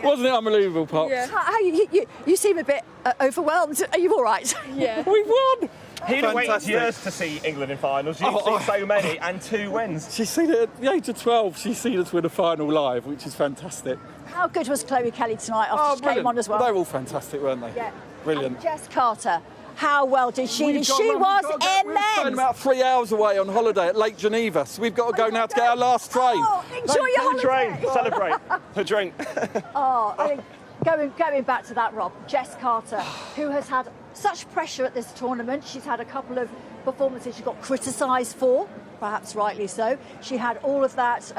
Wasn't it unbelievable, Pops? Yeah. You seem a bit overwhelmed. Are you all right? Yeah. We won! He'd have waited Fantastic. years to see England in finals. You've seen so many and 2 wins. She's seen it at the age of 12. She's seen us win a final live, which is fantastic. How good was Chloe Kelly tonight after she came on as well? They were all fantastic, weren't they? Yeah. Brilliant. And Jess Carter, how well did she do? She was We were immense. about 3 hours away on holiday at Lake Geneva, so we've got to go now to get our last train. Oh, enjoy your holiday. Train, celebrate, a drink. I think going back to that, Rob, Jess Carter, who has had such pressure at this tournament. She's had a couple of performances she got criticised for, perhaps rightly so. She had all of that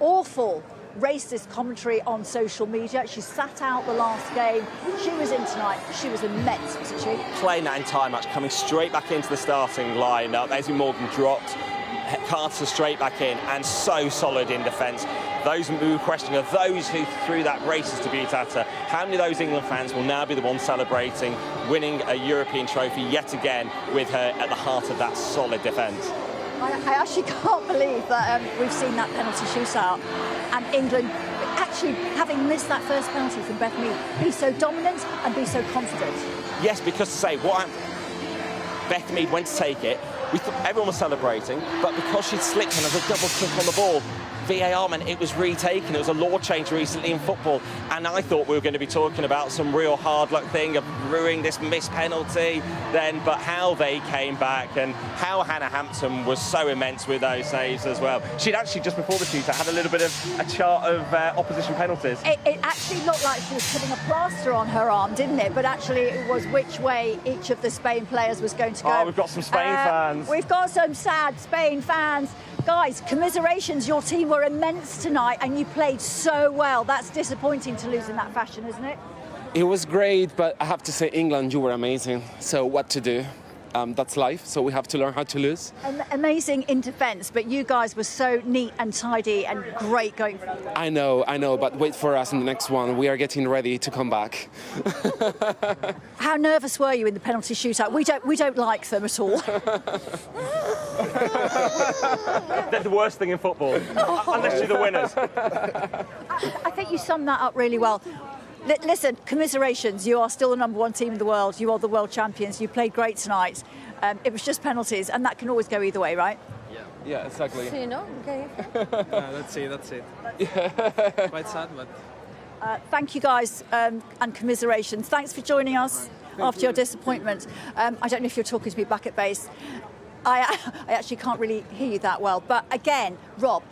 awful racist commentary on social media. She sat out the last game. She was in tonight. She was immense, wasn't she? Playing that entire match, coming straight back into the starting lineup. Ainsley Morgan dropped, Carter straight back in, and so solid in defence. Those who were questioning are those who threw that racist abuse at her. How many of those England fans will now be the ones celebrating winning a European trophy yet again with her at the heart of that solid defence? I actually can't believe that we've seen that penalty shootout and England actually, having missed that first penalty from Beth Mead, be so dominant and be so confident. Yes, because to say what Beth Mead went to take it, we thought everyone was celebrating, but because she'd slipped and had a double click on the ball, VAR meant it was retaken. It was a law change recently in football, and I thought we were going to be talking about some real hard luck thing of ruining this missed penalty then, but how they came back and how Hannah Hampton was so immense with those saves as well. She'd actually, just before the shootout, had a little bit of a chart of opposition penalties. It actually looked like she was putting a plaster on her arm, didn't it? But actually it was which way each of the Spain players was going to go. Oh, we've got some Spain fans. We've got some sad Spain fans. Guys, commiserations, your team were immense tonight and you played so well. That's disappointing to lose in that fashion, isn't it? It was great, but I have to say, England, you were amazing. So what to do? That's life, so we have to learn how to lose. Amazing in defence, but you guys were so neat and tidy and great going forward. I know, but wait for us in the next one. We are getting ready to come back. How nervous were you in the penalty shootout? We don't like them at all. They're the worst thing in football, unless you're the winners. I think you summed that up really well. Listen, commiserations, you are still the #1 team in the world. You are the world champions. You played great tonight. It was just penalties, and that can always go either way, right? Yeah, exactly. So, okay. That's it. Quite sad, but... Thank you, guys, and commiserations. Thanks for joining us after your disappointment. I don't know if you're talking to me back at base. I actually can't really hear you that well. But again, Rob,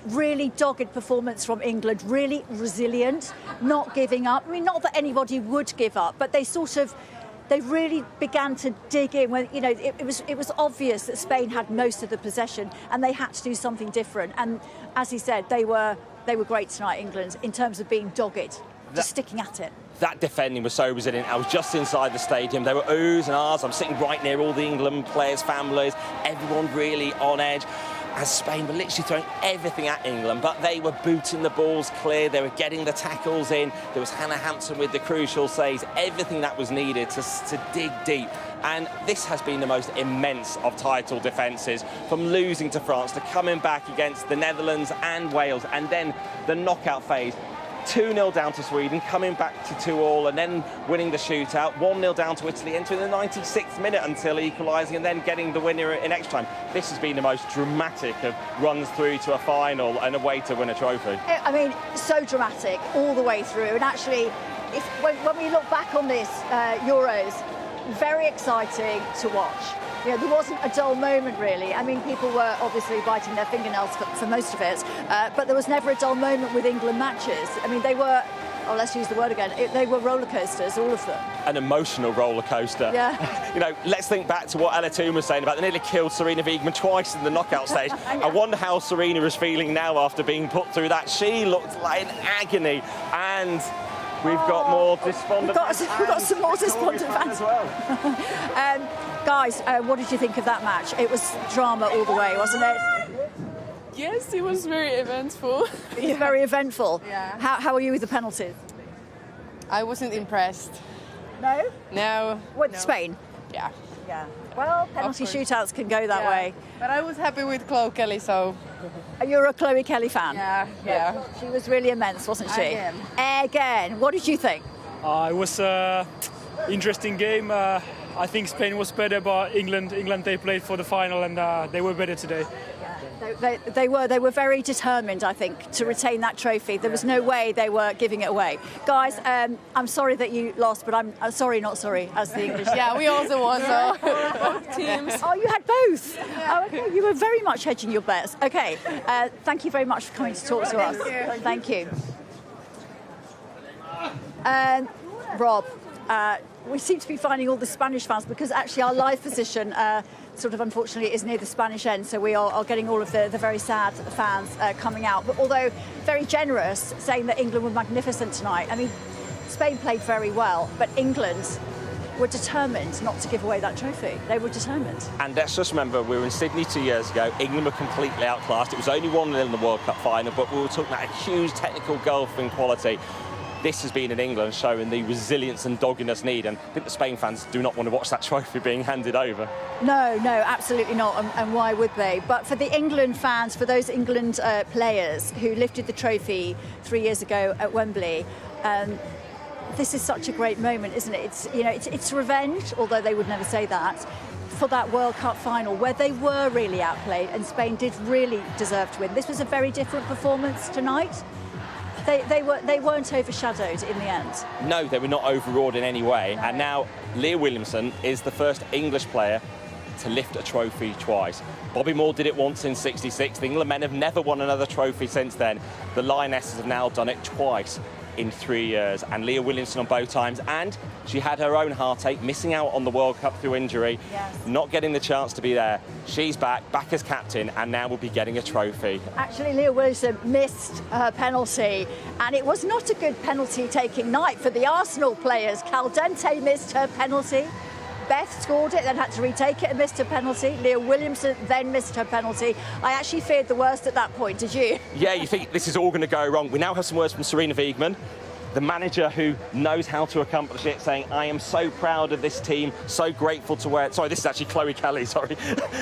really dogged performance from England, really resilient, not giving up. I mean, not that anybody would give up, but they really began to dig in when, it was obvious that Spain had most of the possession and they had to do something different. And as he said, they were great tonight, England, in terms of being dogged, just sticking at it. That defending was so resilient. I was just inside the stadium. There were oohs and ahs. I'm sitting right near all the England players' families. Everyone really on edge. As Spain were literally throwing everything at England, but they were booting the balls clear. They were getting the tackles in. There was Hannah Hampton with the crucial saves. Everything that was needed to dig deep. And this has been the most immense of title defences, from losing to France to coming back against the Netherlands and Wales, and then the knockout phase. 2-0 down to Sweden, coming back to 2-2, and then winning the shootout. 1-0 down to Italy, entering the 96th minute until equalising, and then getting the winner in extra time. This has been the most dramatic of runs through to a final and a way to win a trophy. I mean, so dramatic all the way through. And actually, when we look back on this Euros, very exciting to watch. There wasn't a dull moment, really. I mean, people were obviously biting their fingernails for most of it, but there was never a dull moment with England matches. I mean, they were, let's use the word again, they were roller coasters, all of them. An emotional roller coaster. Yeah. Let's think back to what Ella Toon was saying about they nearly killed Serena Wiegmann twice in the knockout stage. I wonder how Serena is feeling now after being put through that. She looked like an agony, and we've got more despondent fans. We've got some more despondent fans as well. Guys, what did you think of that match? It was drama all the way, wasn't it? Yes, it was very eventful. It was very eventful. Yeah. How are you with the penalties? I wasn't impressed. No? No. With no. Spain? Yeah. Yeah. Well, penalty course. shootouts can go that way. But I was happy with Chloe Kelly, so You're a Chloe Kelly fan? yeah. She was really immense, wasn't she? Again. Again. What did you think? It was an interesting game. I think Spain was better, but England they played for the final and they were better today. They were very determined, I think, to retain that trophy. There was no way they were giving it away. Guys, I'm sorry that you lost, but I'm sorry, not sorry, as the English. Yeah, we also won, so both teams. Oh, you had both. Oh, okay. You were very much hedging your bets. Okay. Thank you very much for coming to talk to us. Thank you. Rob, we seem to be finding all the Spanish fans because actually our live position sort of unfortunately is near the Spanish end, so we are getting all of the very sad fans coming out. But although very generous, saying that England were magnificent tonight. I mean, Spain played very well, but England were determined not to give away that trophy. They were determined. And let's just remember, we were in Sydney 2 years ago. England were completely outclassed. It was only 1-0 in the World Cup final, but we were talking about a huge technical gulf in quality. This has been in England showing the resilience and doggedness need, and I think the Spain fans do not want to watch that trophy being handed over. No, absolutely not, and why would they? But for the England fans, for those England players who lifted the trophy 3 years ago at Wembley, this is such a great moment, isn't it? It's revenge, although they would never say that, for that World Cup final where they were really outplayed and Spain did really deserve to win. This was a very different performance tonight. They weren't overshadowed in the end. No, they were not overawed in any way. No. And now Leah Williamson is the first English player to lift a trophy twice. Bobby Moore did it once in '66. The England men have never won another trophy since then. The Lionesses have now done it twice in 3 years, and Leah Williamson on both times, and she had her own heartache, missing out on the World Cup through injury, not getting the chance to be there. She's back as captain, and now will be getting a trophy. Actually, Leah Williamson missed her penalty, and it was not a good penalty-taking night for the Arsenal players. Caldente missed her penalty. Beth scored it, then had to retake it and missed her penalty. Leah Williamson then missed her penalty. I actually feared the worst at that point, did you? Yeah, you think this is all going to go wrong. We now have some words from Serena Wiegmann, the manager who knows how to accomplish it, saying, I am so proud of this team, so grateful to wear it. Sorry, this is actually Chloe Kelly, sorry.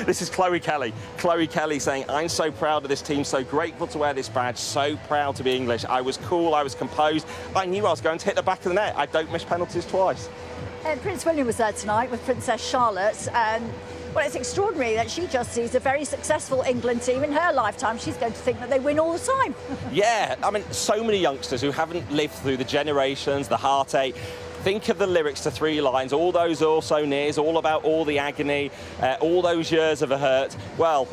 This is Chloe Kelly. Chloe Kelly saying, I'm so proud of this team, so grateful to wear this badge, so proud to be English. I was cool, I was composed. I knew I was going to hit the back of the net. I don't miss penalties twice. Prince William was there tonight with Princess Charlotte. Well, it's extraordinary that she just sees a very successful England team in her lifetime. She's going to think that they win all the time. Yeah, I mean, so many youngsters who haven't lived through the generations, the heartache. Think of the lyrics to Three Lines, all those also nears, all about all the agony, all those years of a hurt. Well,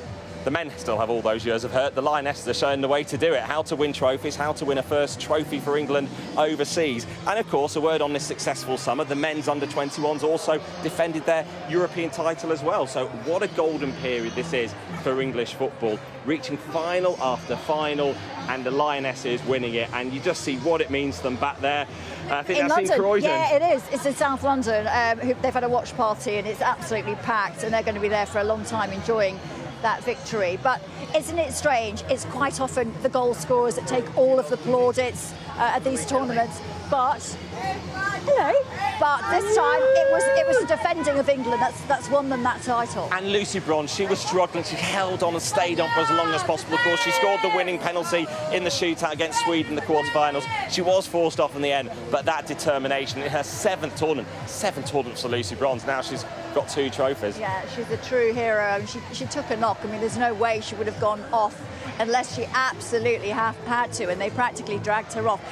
the men still have all those years of hurt. The Lionesses are showing the way to do it, how to win trophies, how to win a first trophy for England overseas. And of course, a word on this successful summer, the men's under-21s also defended their European title as well. So what a golden period this is for English football, reaching final after final and the Lionesses winning it. And you just see what it means to them back there. I think in that's London. in Croydon. Yeah, it is. It's in South London. They've had a watch party and it's absolutely packed, and they're going to be there for a long time enjoying that victory. But isn't it strange? It's quite often the goal scorers that take all of the plaudits at these tournaments. But this time it was the defending of England that's won them that title. And Lucy Bronze, she was struggling. She held on and stayed on for as long as possible. Of course, she scored the winning penalty in the shootout against Sweden in the quarterfinals. She was forced off in the end, but that determination in her seventh tournament for Lucy Bronze. Now she's got 2 trophies. Yeah, she's a true hero. And she took a knock. I mean, there's no way she would have gone off unless she absolutely had to, and they practically dragged her off.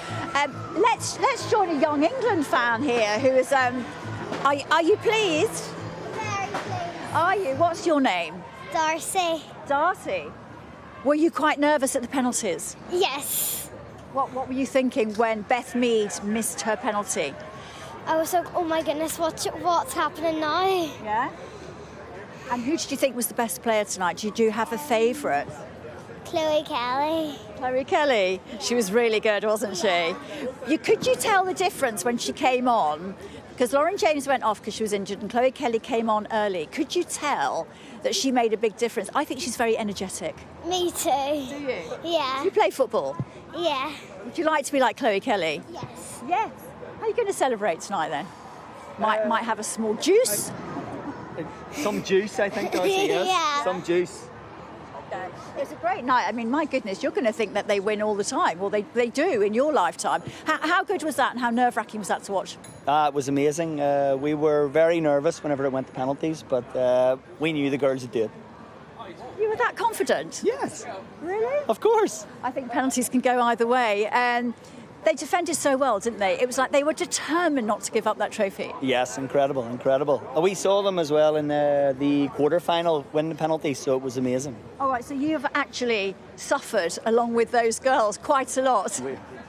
Let's join a young England fan here who is. Are you pleased? Very pleased. Are you? What's your name? Darcy. Darcy. Were you quite nervous at the penalties? Yes. What were you thinking when Beth Mead missed her penalty? I was like, oh my goodness, what's happening now? Yeah. And who did you think was the best player tonight? Did you have a favourite? Chloe Kelly. Chloe Kelly. She was really good, wasn't she? Could you tell the difference when she came on? Because Lauren James went off because she was injured and Chloe Kelly came on early. Could you tell that she made a big difference? I think she's very energetic. Me too. Do you? Yeah. Do you play football? Yeah. Would you like to be like Chloe Kelly? Yes. Yes. How are you going to celebrate tonight then? Might have a small juice? Some juice, I think, Darcy, yes? Yeah. Some juice. It's a great night. I mean, my goodness, you're going to think that they win all the time. Well, they do in your lifetime. How good was that and how nerve-wracking was that to watch? It was amazing. We were very nervous whenever it went to penalties, but we knew the girls would do it. You were that confident? Yes. Really? Of course. I think penalties can go either way. And they defended so well, didn't they? It was like they were determined not to give up that trophy. Yes, incredible, incredible. We saw them as well in the quarter-final win the penalty, so it was amazing. All right, so you've actually suffered along with those girls quite a lot.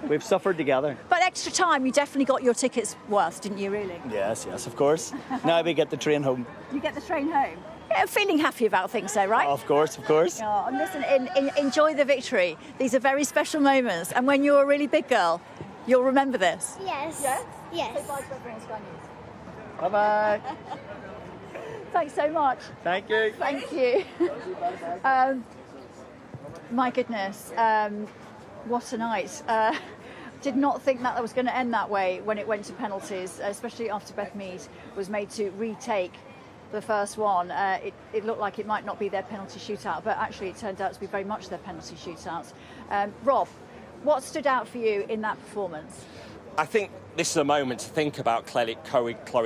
We've suffered together. But extra time, you definitely got your tickets worth, didn't you, really? Yes, of course. Now we get the train home. You get the train home. Yeah, feeling happy about things, though, right? Of course. Oh, and listen, enjoy the victory. These are very special moments. And when you're a really big girl, you'll remember this. Yes. Yes? Yes. Say bye to everyone on Sky News. Bye-bye. Thanks so much. Thank you. Thank you. My goodness, what a night. Did not think that was going to end that way when it went to penalties, especially after Beth Mead was made to retake the first one. It looked like it might not be their penalty shootout, but actually it turned out to be very much their penalty shootout. Rob, what stood out for you in that performance? I think this is a moment to think about Chloe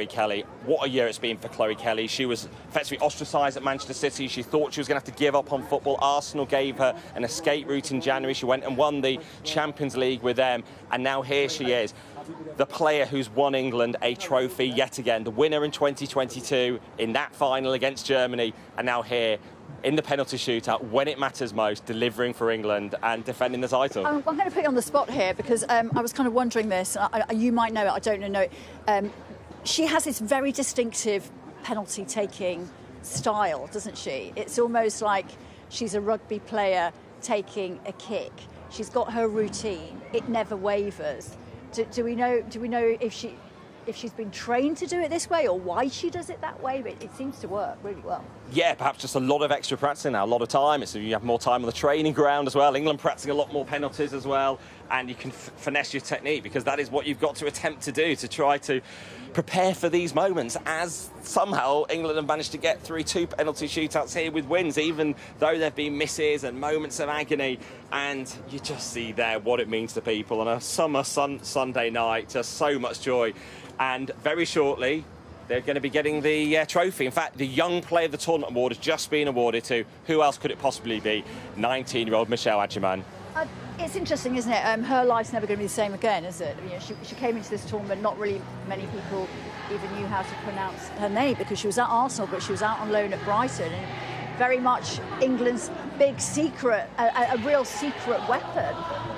Kelly. What a year it's been for Chloe Kelly. She was effectively ostracised at Manchester City. She thought she was going to have to give up on football. Arsenal gave her an escape route in January. She went and won the Champions League with them. And now here she is, the player who's won England a trophy yet again. The winner in 2022 in that final against Germany. And now here in the penalty shootout, when it matters most, delivering for England and defending the title. I'm going to put you on the spot here because I was kind of wondering this. You might know it, I don't know it. She has this very distinctive penalty-taking style, doesn't she? It's almost like she's a rugby player taking a kick. She's got her routine. It never wavers. Do we know if she's been trained to do it this way or why she does it that way? But it seems to work really well. Yeah, perhaps just a lot of extra practicing now, a lot of time. So you have more time on the training ground as well. England practicing a lot more penalties as well. And you can finesse your technique because that is what you've got to attempt to do, to try to prepare for these moments, as somehow England have managed to get through 2 penalty shootouts here with wins, even though there have been misses and moments of agony. And you just see there what it means to people on a summer Sunday night. Just so much joy. And very shortly, they're going to be getting the trophy. In fact, the Young Player of the Tournament award has just been awarded to, who else could it possibly be? 19-year-old Michelle Adjeman. It's interesting, isn't it? Her life's never going to be the same again, is it? She came into this tournament, not really many people even knew how to pronounce her name because she was at Arsenal, but she was out on loan at Brighton. And very much England's big secret, a real secret weapon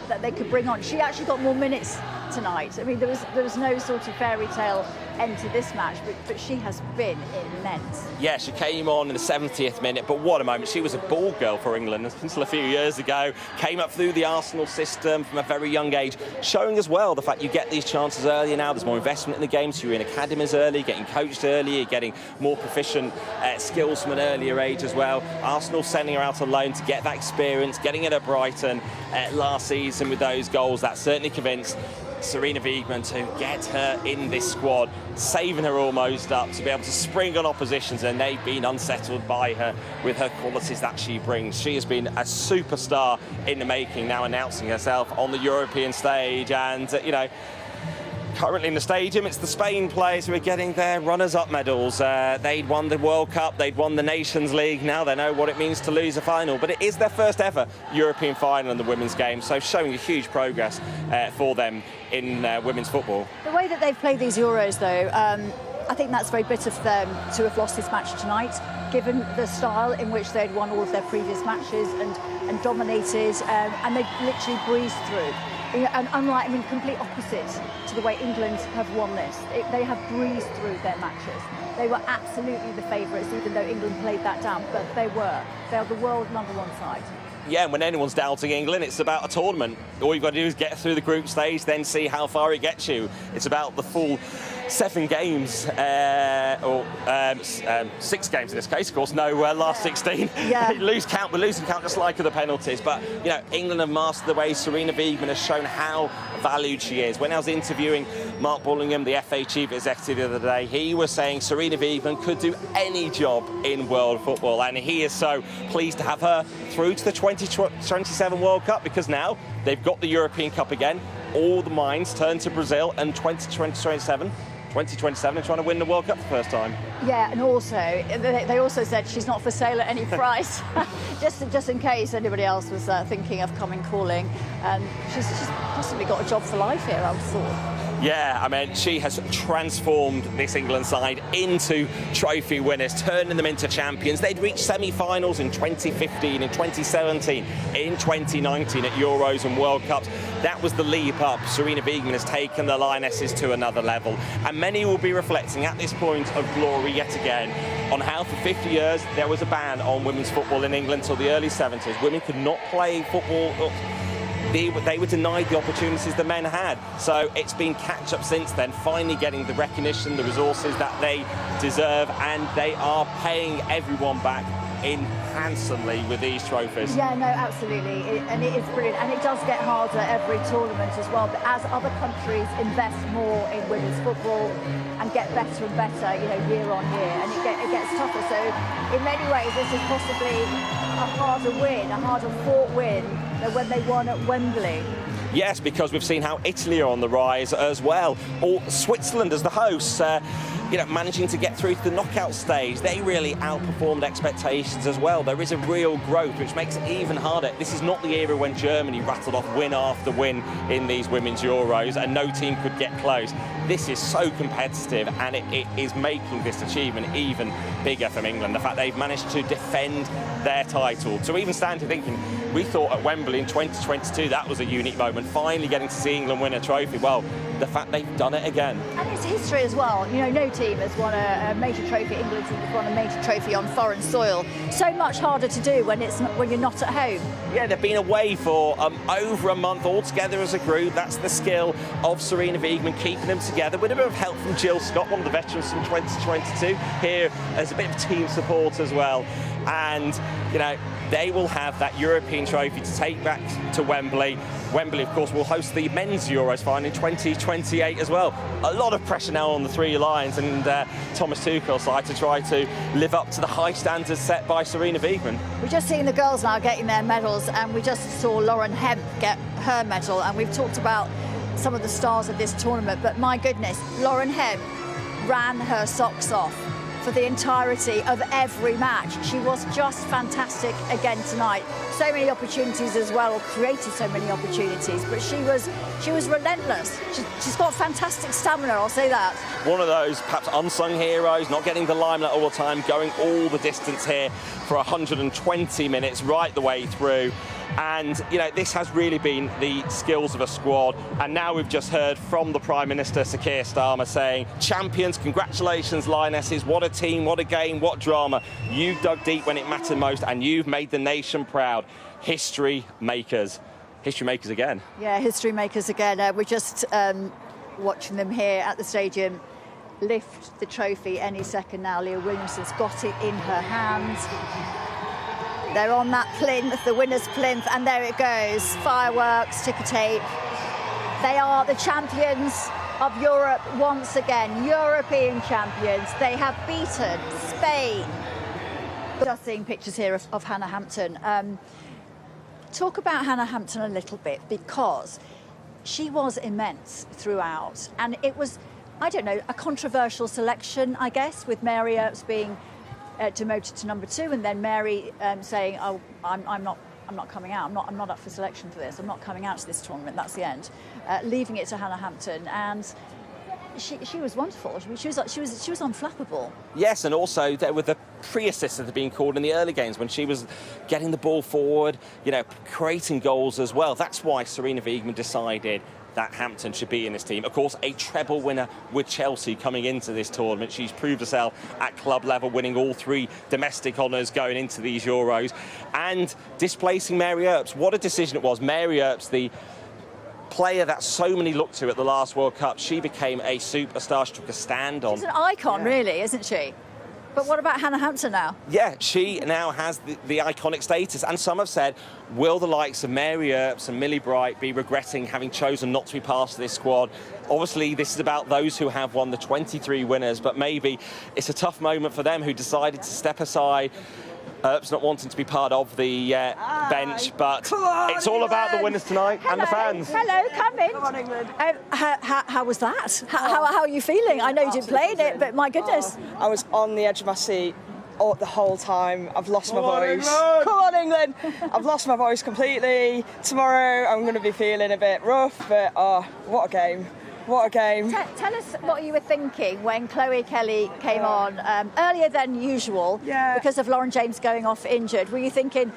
that they could bring on. She actually got more minutes tonight. I mean, there was no sort of fairy tale end to this match, but she has been immense. Yeah, she came on in the 70th minute, but what a moment. She was a ball girl for England until a few years ago, came up through the Arsenal system from a very young age, showing as well the fact you get these chances earlier now. There's more investment in the game, so you're in academies early, getting coached early, you're getting more proficient skills from an earlier age as well. Arsenal sending her out on loan to get that experience, getting it at Brighton last season with those goals. That certainly convinced Serena Wiegmann to get her in this squad, saving her almost up to be able to spring on oppositions, and they've been unsettled by her with her qualities that she brings. She has been a superstar in the making, now announcing herself on the European stage, and currently in the stadium, it's the Spain players who are getting their runners-up medals. They'd won the World Cup, they'd won the Nations League, now they know what it means to lose a final. But it is their first ever European final in the women's game, so showing a huge progress for them in women's football. The way that they've played these Euros, though, I think that's very bitter for them to have lost this match tonight, given the style in which they'd won all of their previous matches and dominated, and they've literally breezed through. And unlike, complete opposite to the way England have won this. They have breezed through their matches. They were absolutely the favourites, even though England played that down, but they were. They are the world #1 side. Yeah, and when anyone's doubting England, it's about a tournament. All you've got to do is get through the group stage, then see how far it gets you. It's about the full 7 games, or 6 games in this case, of course, last 16. Yeah. Losing count just like the penalties. But, England have mastered the way. Serena Wiegmann has shown how valued she is. When I was interviewing Mark Bullingham, the FA chief executive the other day, he was saying Sarina Wiegman could do any job in world football, and he is so pleased to have her through to the 2027 World Cup, because now they've got the European Cup again. All the minds turn to Brazil, and 2027 and trying to win the World Cup for the first time. Yeah, and also they also said she's not for sale at any price, just in case anybody else was thinking of coming calling. And she's possibly got a job for life here, I would have thought. Yeah, I mean, she has transformed this England side into trophy winners, turning them into champions. They'd reached semi-finals in 2015, in 2017, in 2019 at Euros and World Cups. That was the leap up. Sarina Wiegman has taken the Lionesses to another level. And many will be reflecting at this point of glory yet again on how for 50 years there was a ban on women's football in England till the early 70s. Women could not play football. They were denied the opportunities the men had. So it's been catch-up since then, finally getting the recognition, the resources that they deserve, and they are paying everyone back in handsomely with these trophies. Yeah, no, absolutely, and it is brilliant, and it does get harder every tournament as well. But as other countries invest more in women's football and get better and better, year on year, and it gets tougher. So in many ways, this is possibly a harder win, a harder fought win than when they won at Wembley. Yes, because we've seen how Italy are on the rise as well. Or Switzerland as the hosts, managing to get through to the knockout stage. They really outperformed expectations as well. There is a real growth, which makes it even harder. This is not the era when Germany rattled off win after win in these women's Euros and no team could get close. This is so competitive, and it is making this achievement even bigger from England. The fact they've managed to defend their title. To even stand here thinking, we thought at Wembley in 2022 that was a unique moment, finally getting to see England win a trophy. Well, the fact they've done it again. And it's history as well. No team has won a major trophy. England has won a major trophy on foreign soil. So much harder to do when you're not at home. Yeah, they've been away for over a month all together as a group. That's the skill of Sarina Wiegman, keeping them together with a bit of help from Jill Scott, one of the veterans from 2022, here as a bit of team support as well. And, they will have that European trophy to take back to Wembley. Wembley, of course, will host the men's Euros final in 2028 as well. A lot of pressure now on the three lions and Thomas Tuchel's side to try to live up to the high standards set by Sarina Wiegman. We're just seeing the girls now getting their medals, and we just saw Lauren Hemp get her medal, and we've talked about some of the stars of this tournament, but my goodness, Lauren Hemp ran her socks off for the entirety of every match. She was just fantastic again tonight. So many opportunities as well, or created so many opportunities, but she was relentless. She's got fantastic stamina, I'll say that. One of those perhaps unsung heroes, not getting the limelight all the time, going all the distance here for 120 minutes right the way through. And, this has really been the skills of a squad. And now we've just heard from the Prime Minister, Sir Keir Starmer, saying, champions, congratulations, Lionesses. What a team, what a game, what drama. You dug deep when it mattered most, and you've made the nation proud. History makers. History makers again. Yeah, history makers again. We're just watching them here at the stadium lift the trophy any second now. Leah Williamson's got it in her hands. They're on that plinth, the winner's plinth, and there it goes. Fireworks, ticker tape. They are the champions of Europe once again, European champions. They have beaten Spain. Just seeing pictures here of Hannah Hampton. Talk about Hannah Hampton a little bit, because she was immense throughout. And it was, I don't know, a controversial selection, I guess, with Mary Earps being demoted to number 2, and then Mary saying, "Oh, I'm not coming out. I'm not up for selection for this. I'm not coming out to this tournament. That's the end." Leaving it to Hannah Hampton, and she was wonderful. She was unflappable. Yes, and also there were the pre-assists that had been called in the early games when she was getting the ball forward, creating goals as well. That's why Sarina Wiegman decided that Hampton should be in this team. Of course, a treble winner with Chelsea coming into this tournament. She's proved herself at club level, winning all 3 domestic honours going into these Euros, and displacing Mary Earps. What a decision it was. Mary Earps, the player that so many looked to at the last World Cup, she became a superstar. She took a stand on. She's an icon, really, isn't she? But what about Hannah Hampton now? Yeah, she now has the iconic status, and some have said, will the likes of Mary Earps and Millie Bright be regretting having chosen not to be part of this squad? Obviously, this is about those who have won, the 23 winners, but maybe it's a tough moment for them who decided to step aside. Earps not wanting to be part of the bench, but it's all about the winners tonight and the fans. Hello, come in. Come on, England. How was that? How are you feeling? I know you didn't play in it, but my goodness. I was on the edge of my seat the whole time. I've lost my voice. Come on, England! I've lost my voice completely. Tomorrow I'm going to be feeling a bit rough, but what a game. What a game. Tell us what you were thinking when Chloe Kelly came on earlier than usual because of Lauren James going off injured. Were you thinking,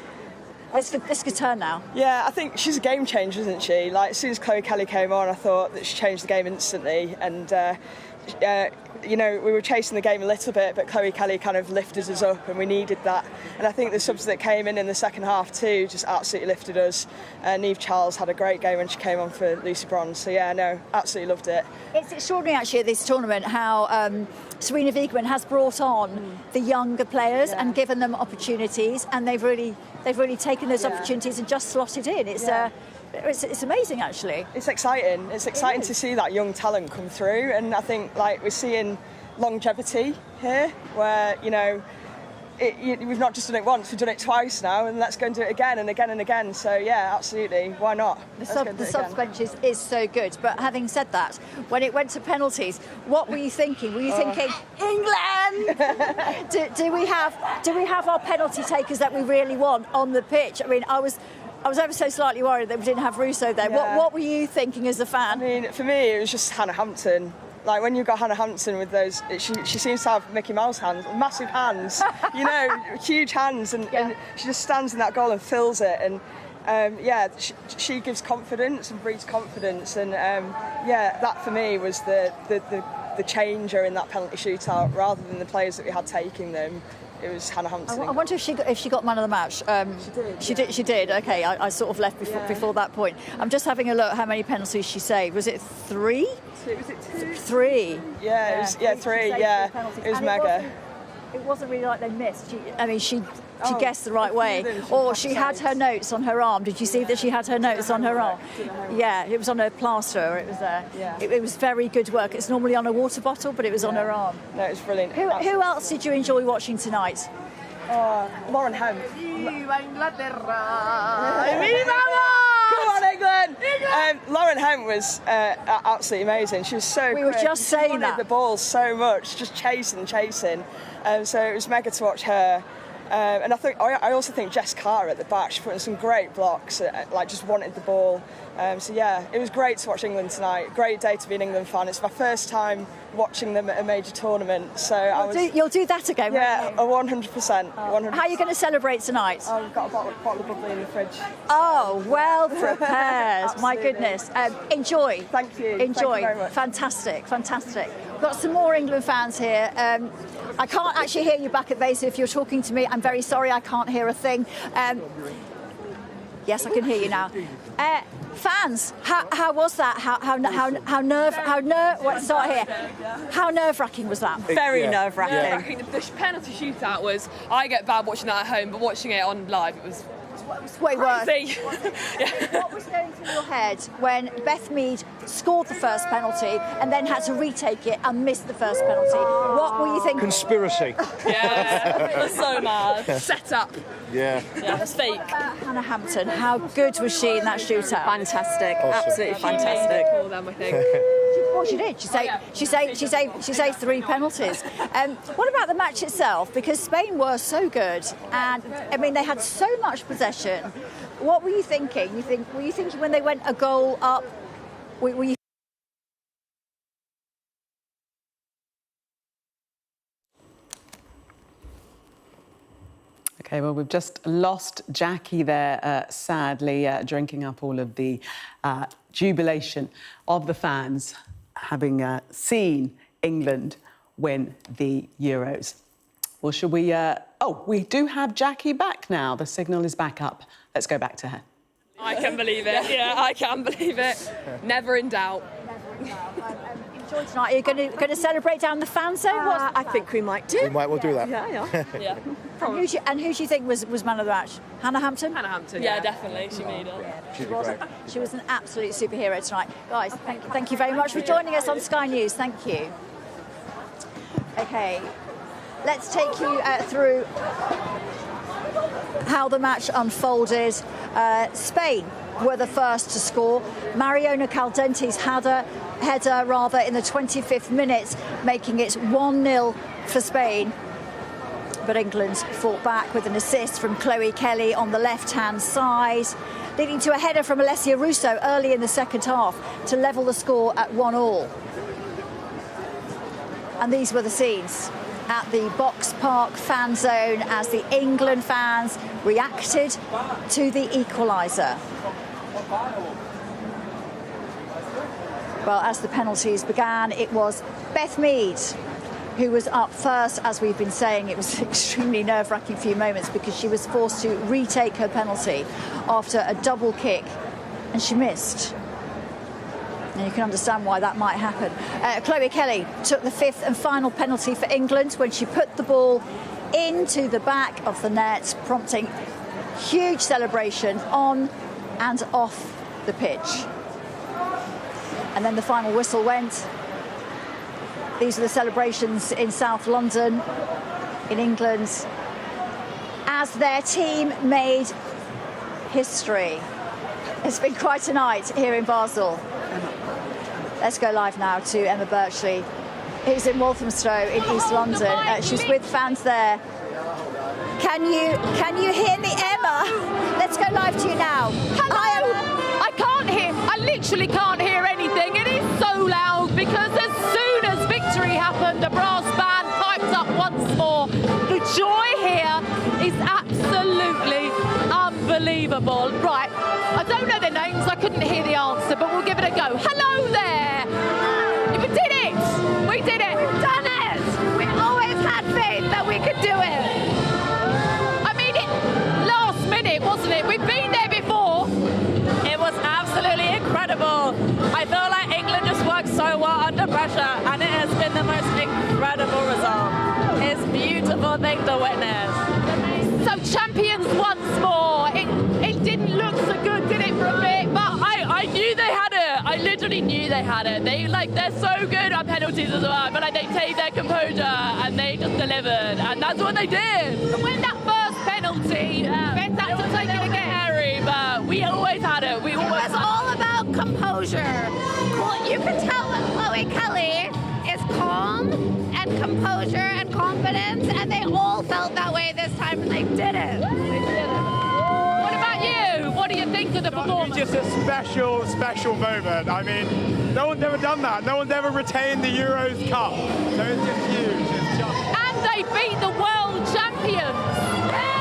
this could turn now? Yeah, I think she's a game changer, isn't she? Like, as soon as Chloe Kelly came on, I thought that she changed the game instantly. And, you know, we were chasing the game a little bit, but Chloe Kelly kind of lifted us up, and we needed that. And I think the subs that came in the second half too just absolutely lifted us. Neve Charles had a great game when she came on for Lucy Bronze. So yeah, no, absolutely loved it. It's extraordinary actually at this tournament how Serena Wiegmann has brought on the younger players and given them opportunities, and they've really taken those opportunities and just slotted in. It's amazing, actually. It's exciting. It's exciting to see that young talent come through, and I think like we're seeing longevity here, where you know we've not just done it once, we've done it twice now, and let's go and do it again and again and again. So yeah, absolutely, why not? The subs bench is so good. But having said that, when it went to penalties, what were you thinking? Were you thinking England? do we have our penalty takers that we really want on the pitch? I mean, I was ever so slightly worried that we didn't have Russo there. Yeah. What were you thinking as a fan? I mean, for me, it was just Hannah Hampton. Like, when you've got Hannah Hampton with those, she seems to have Mickey Mouse hands, massive hands, you know, huge hands, and she just stands in that goal and fills it. And she gives confidence and breeds confidence. And that for me was the changer in that penalty shootout, rather than the players that we had taking them. It was Hannah Hampton. I wonder if she got man of the match. She did. She did. Okay, I sort of left before that point. I'm just having a look how many penalties she saved. Was it 3? Was it 2? 3. Yeah, it was 3. Yeah, it was mega. It wasn't really like they missed. She guessed the right way, or she had her notes on her arm. Did you see that she had her notes on her arm? Yeah, it was on her plaster. It was there. It was very good work. It's normally on a water bottle, but it was on her arm. No, it was brilliant. Who else did you enjoy watching tonight? Lauren Hemp. Viva Inglaterra! Come on, England! Lauren Hemp was absolutely amazing. She was so quick. We were just saying that. She wanted the ball so much, just chasing. So it was mega to watch her. And I also think Jess Carr at the back, she put in some great blocks, just wanted the ball. So yeah, it was great to watch England tonight. Great day to be an England fan. It's my first time watching them at a major tournament. So you'll do that again, yeah, 100%. How are you going to celebrate tonight? I've got a bottle of bubbly in the fridge. Oh, well prepared. My goodness. Enjoy. Thank you. Enjoy. Thank you very much. Fantastic. We've got some more England fans here. I can't actually hear you back at Basel. If you're talking to me, I'm very sorry, I can't hear a thing. Yes, I can hear you now. Fans, how was that? How nerve-wracking was that? Very nerve-wracking. The penalty shootout was, I get bad watching that at home, but watching it on live, it was way worse. Crazy. What was going through your head when Beth Mead scored the first penalty and then had to retake it and missed the first penalty? What were you thinking? Conspiracy. Yeah, it was so mad. Set up. Yeah, it was fake. Hannah Hampton, how good was she in that shootout? Fantastic, awesome. Absolutely fantastic. For them, I think. Well, she did. She saved 3 penalties. What about the match itself? Because Spain were so good, and I mean they had so much possession. What were you thinking? Were you thinking when they went a goal up? Were you? Okay, well, we've just lost Jackie there, sadly, drinking up all of the jubilation of the fans having seen England win the Euros. Well, should we... we do have Jackie back now. The signal is back up. Let's go back to her. I can believe it. Yeah, I can believe it. Never in doubt. enjoy tonight? Are you going to celebrate down the fan zone? I think we might do. We might well do that. Yeah. And who do you think was man of the match? Hannah Hampton? Hannah Hampton. Yeah, definitely. She made it. She'd be great. She was an absolute superhero tonight. Guys, thank you very much for joining us on Sky News. Thank you. Okay, let's take you through how the match unfolded. Spain were the first to score. Mariona Caldente's header in the 25th minute, making it 1-0 for Spain. But England fought back with an assist from Chloe Kelly on the left-hand side, leading to a header from Alessia Russo early in the second half to level the score at 1-1. And these were the scenes at the Box Park fan zone as the England fans reacted to the equaliser. Well, as the penalties began, it was Beth Mead who was up first. As we've been saying, it was an extremely nerve-wracking few moments because she was forced to retake her penalty after a double kick, and she missed. And you can understand why that might happen. Chloe Kelly took the fifth and final penalty for England when she put the ball into the back of the net, prompting huge celebration on and off the pitch. And then the final whistle went. These are the celebrations in South London, in England, as their team made history. It's been quite a night here in Basel. Let's go live now to Emma Birchley, who's in Walthamstow in East London. She's with fans there. Can you hear me, Emma? Let's go live to you now. Hello. I can't hear. I literally can't hear anything. It is so loud because as soon as victory happened, the brass band piped up once more. The joy here is absolutely unbelievable. Right. I don't know their names. I couldn't hear the answer, but we'll give it a go. Hello there. We did it. We did it. We've done it. We always had faith that we could do it. I mean, last minute, wasn't it? We've been there before. It was absolutely incredible. I feel like England just worked so well under pressure, and it has been the most incredible result. It's a beautiful thing to witness. So champions once more. It didn't look so good, did it, for a bit? But I knew they had it. I literally knew they had it. They're so good at penalties as well. But they take their composure and they just delivered, and that's what they did. To win that first penalty, Beth had to take it again, Harry. But we always had it. It was all about composure. Well, you can tell that Chloe Kelly is calm and composure and confidence, and they all felt that way this time, and they did it. They did it. What about you? What do you think of the performance? Just a special moment. I mean, no one's ever done that. No one's ever retained the Euros Cup. So it's just huge. It's just... And they beat the world champions. Yeah!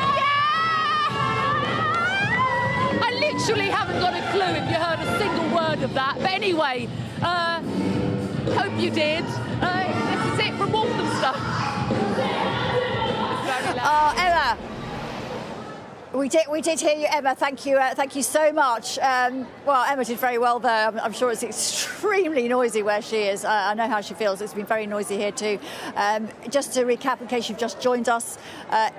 I literally haven't got a clue if you heard a single word of that. But anyway, hope you did. This is it from Walthamstow. Emma, we did hear you, Emma. Thank you so much. Well, Emma did very well there. I'm sure it's extremely noisy where she is. I know how she feels. It's been very noisy here too. Just to recap, in case you've just joined us,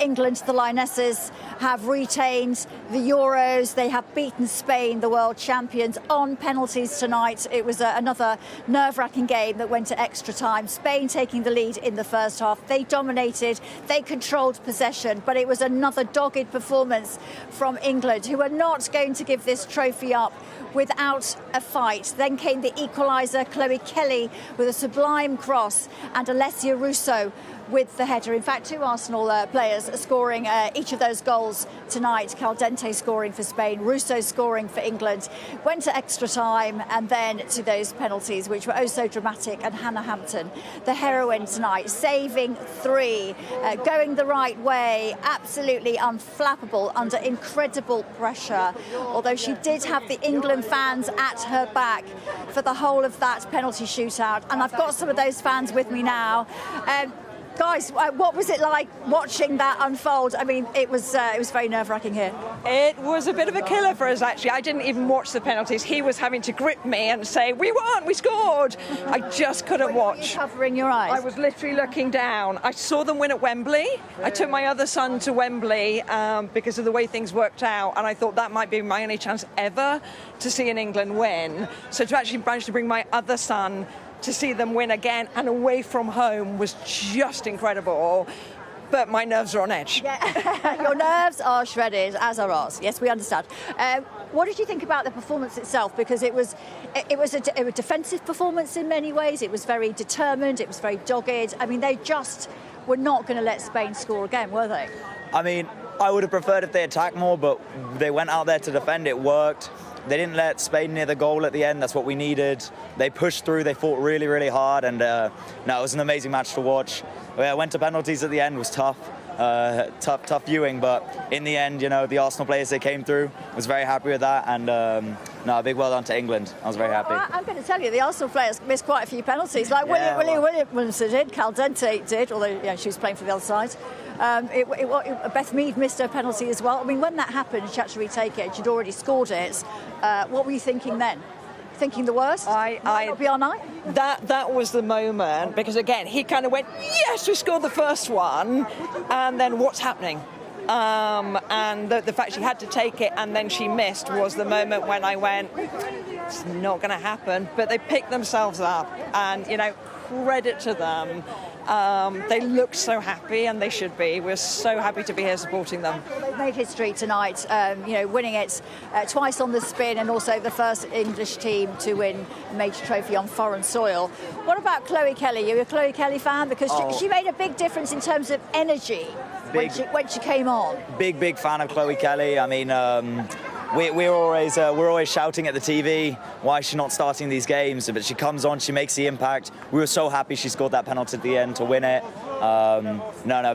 England, the Lionesses, have retained the Euros. They have beaten Spain, the world champions, on penalties tonight. It was another nerve-wracking game that went to extra time. Spain taking the lead in the first half. They dominated. They controlled possession, but it was another dogged performance from England, who are not going to give this trophy up without a fight. Then came the equaliser, Chloe Kelly with a sublime cross, and Alessia Russo with the header. In fact, two Arsenal players scoring each of those goals tonight. Caldente scoring for Spain, Russo scoring for England. Went to extra time and then to those penalties, which were oh so dramatic. And Hannah Hampton, the heroine tonight, saving three, going the right way, absolutely unflappable under incredible pressure. Although she did have the England fans at her back for the whole of that penalty shootout. And I've got some of those fans with me now. Guys, what was it like watching that unfold? I mean, it was very nerve-wracking here. It was a bit of a killer for us, actually. I didn't even watch the penalties. He was having to grip me and say, "We won, we scored." I just couldn't watch. Were you covering your eyes? I was literally looking down. I saw them win at Wembley. I took my other son to Wembley because of the way things worked out, and I thought that might be my only chance ever to see an England win. So to actually manage to bring my other son to see them win again and away from home was just incredible. But my nerves are on edge. Yeah. Your nerves are shredded, as are ours. Yes, we understand. What did you think about the performance itself? Because it was a defensive performance in many ways. It was very determined. It was very dogged. I mean, they just were not going to let Spain score again, were they? I mean, I would have preferred if they attacked more, but they went out there to defend. It worked. They didn't let Spain near the goal at the end. That's what we needed. They pushed through. They fought really, really hard. And no, it was an amazing match to watch. Went to penalties at the end. It was tough. Tough viewing. But in the end, you know, the Arsenal players, they came through. I was very happy with that. And no, a big well done to England. I was very happy. Well, I'm going to tell you, the Arsenal players missed quite a few penalties. Like Williams did, Caldente did, although she was playing for the other side. Beth Mead missed her penalty as well. I mean, when that happened and she had to retake it, she'd already scored it. What were you thinking then? Thinking the worst? Might not be our night? That was the moment, because again, he kind of went, yes, we scored the first one, and then what's happening? And the fact she had to take it and then she missed was the moment when I went, it's not going to happen. But they picked themselves up, and, you know, credit to them. They looked so happy, and they should be. We're so happy to be here supporting them. They've made history tonight, winning it twice on the spin, and also the first English team to win a major trophy on foreign soil. What about Chloe Kelly? You're a Chloe Kelly fan? Because she made a big difference in terms of energy when she came on. Big fan of Chloe Kelly. I mean, we're always shouting at the TV, why is she not starting these games? But she comes on, she makes the impact. We were so happy she scored that penalty at the end to win it.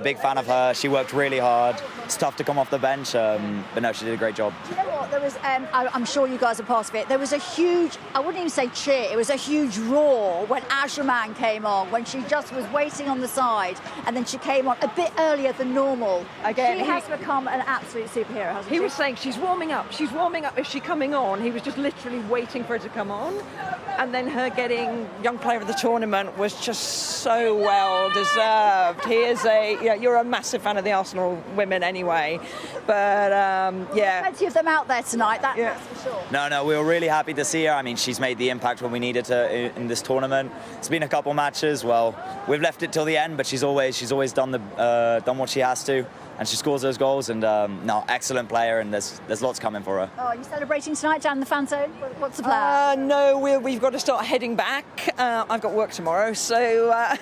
Big fan of her. She worked really hard. It's tough to come off the bench, but no, she did a great job. Do you know what? There was, I'm sure you guys are part of it. There was a huge, I wouldn't even say cheer, it was a huge roar when Asherman came on, when she just was waiting on the side, and then she came on a bit earlier than normal. Again, she has become an absolute superhero, hasn't she? He was saying she's warming up. She's warming up. Is she coming on? He was just literally waiting for her to come on, and then her getting Young Player of the Tournament was just so well deserved. He is you're a massive fan of the Arsenal women anyway, but yeah. Plenty of them out there tonight, that's for sure. No, we were really happy to see her. I mean, she's made the impact when we needed to in this tournament. It's been a couple matches. Well, we've left it till the end, but she's always done what she has to, and she scores those goals. And excellent player, and there's lots coming for her. Oh, are you celebrating tonight down in the fan zone? What's the plan? No, we've got to start heading back. I've got work tomorrow, so.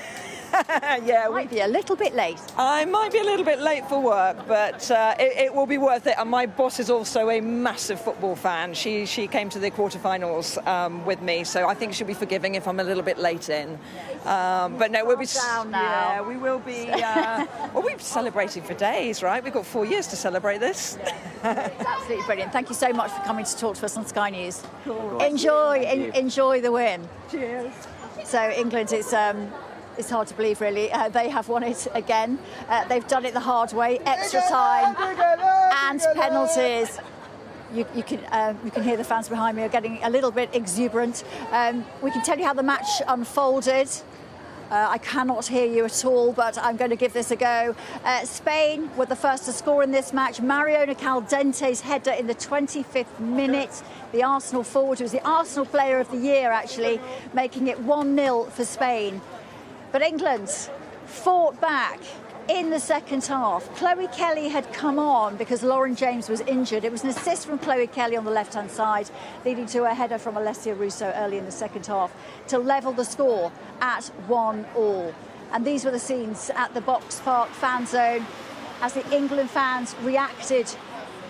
Yeah, might be a little bit late. I might be a little bit late for work, but it will be worth it. And my boss is also a massive football fan. She came to the quarterfinals with me, so I think she'll be forgiving if I'm a little bit late in. But no, we'll be down now. Yeah, we will be. Well, we've been celebrating for days, right? We've got 4 years to celebrate this. It's absolutely brilliant. Thank you so much for coming to talk to us on Sky News. Cool. Enjoy the win. Cheers. So England, it's hard to believe, really. They have won it again. They've done it the hard way, extra time and penalties. You can hear the fans behind me are getting a little bit exuberant. We can tell you how the match unfolded. I cannot hear you at all, but I'm going to give this a go. Spain were the first to score in this match. Mariona Caldente's header in the 25th minute. The Arsenal forward, who was the Arsenal Player of the Year, actually, making it 1-0 for Spain. But England fought back in the second half. Chloe Kelly had come on because Lauren James was injured. It was an assist from Chloe Kelly on the left-hand side, leading to a header from Alessia Russo early in the second half to level the score at 1-1. And these were the scenes at the Box Park fan zone as the England fans reacted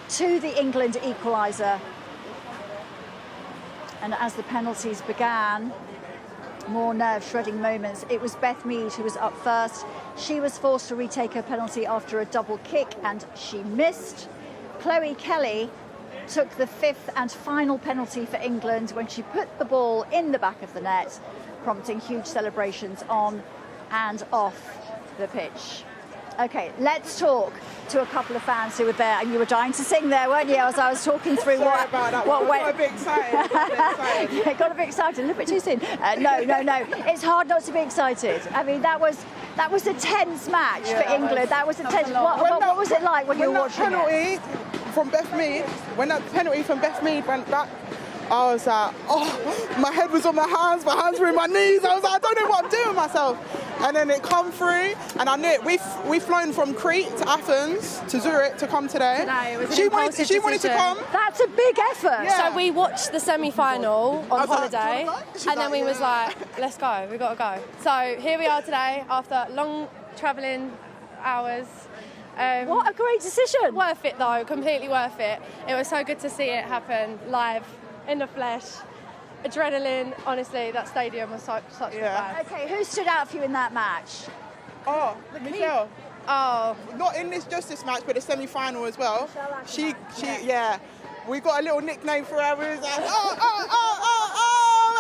to the England equaliser. And as the penalties began, more nerve-shredding moments. It was Beth Mead who was up first. She was forced to retake her penalty after a double kick, and she missed. Chloe Kelly took the fifth and final penalty for England when she put the ball in the back of the net, prompting huge celebrations on and off the pitch. Okay, let's talk to a couple of fans who were there, and you were dying to sing there, weren't you? As I was talking through Sorry about that. what went. I got a bit excited. Yeah, got a bit excited, a little bit too soon. No. It's hard not to be excited. I mean, that was a tense match for England. That was a tense. What was it like when you were watching it? When that penalty from Beth Mead went back, I was like, oh, my head was on my hands were in my knees. I was like, I don't know what I'm doing with myself. And then it come through, and I knew it. We've flown from Crete to Athens to Zurich to come today. She wanted to come. That's a big effort. Yeah. So we watched the semi-final on holiday, and then we was like, let's go, we got to go. So here we are today after long travelling hours. What a great decision. Worth it though, completely worth it. It was so good to see it happen live, in the flesh. Adrenaline, honestly, that stadium was such a vibe. Okay, who stood out for you in that match? Oh, Michelle. Oh. Not in this match, but the semi-final as well. She, we got a little nickname for her. We was like,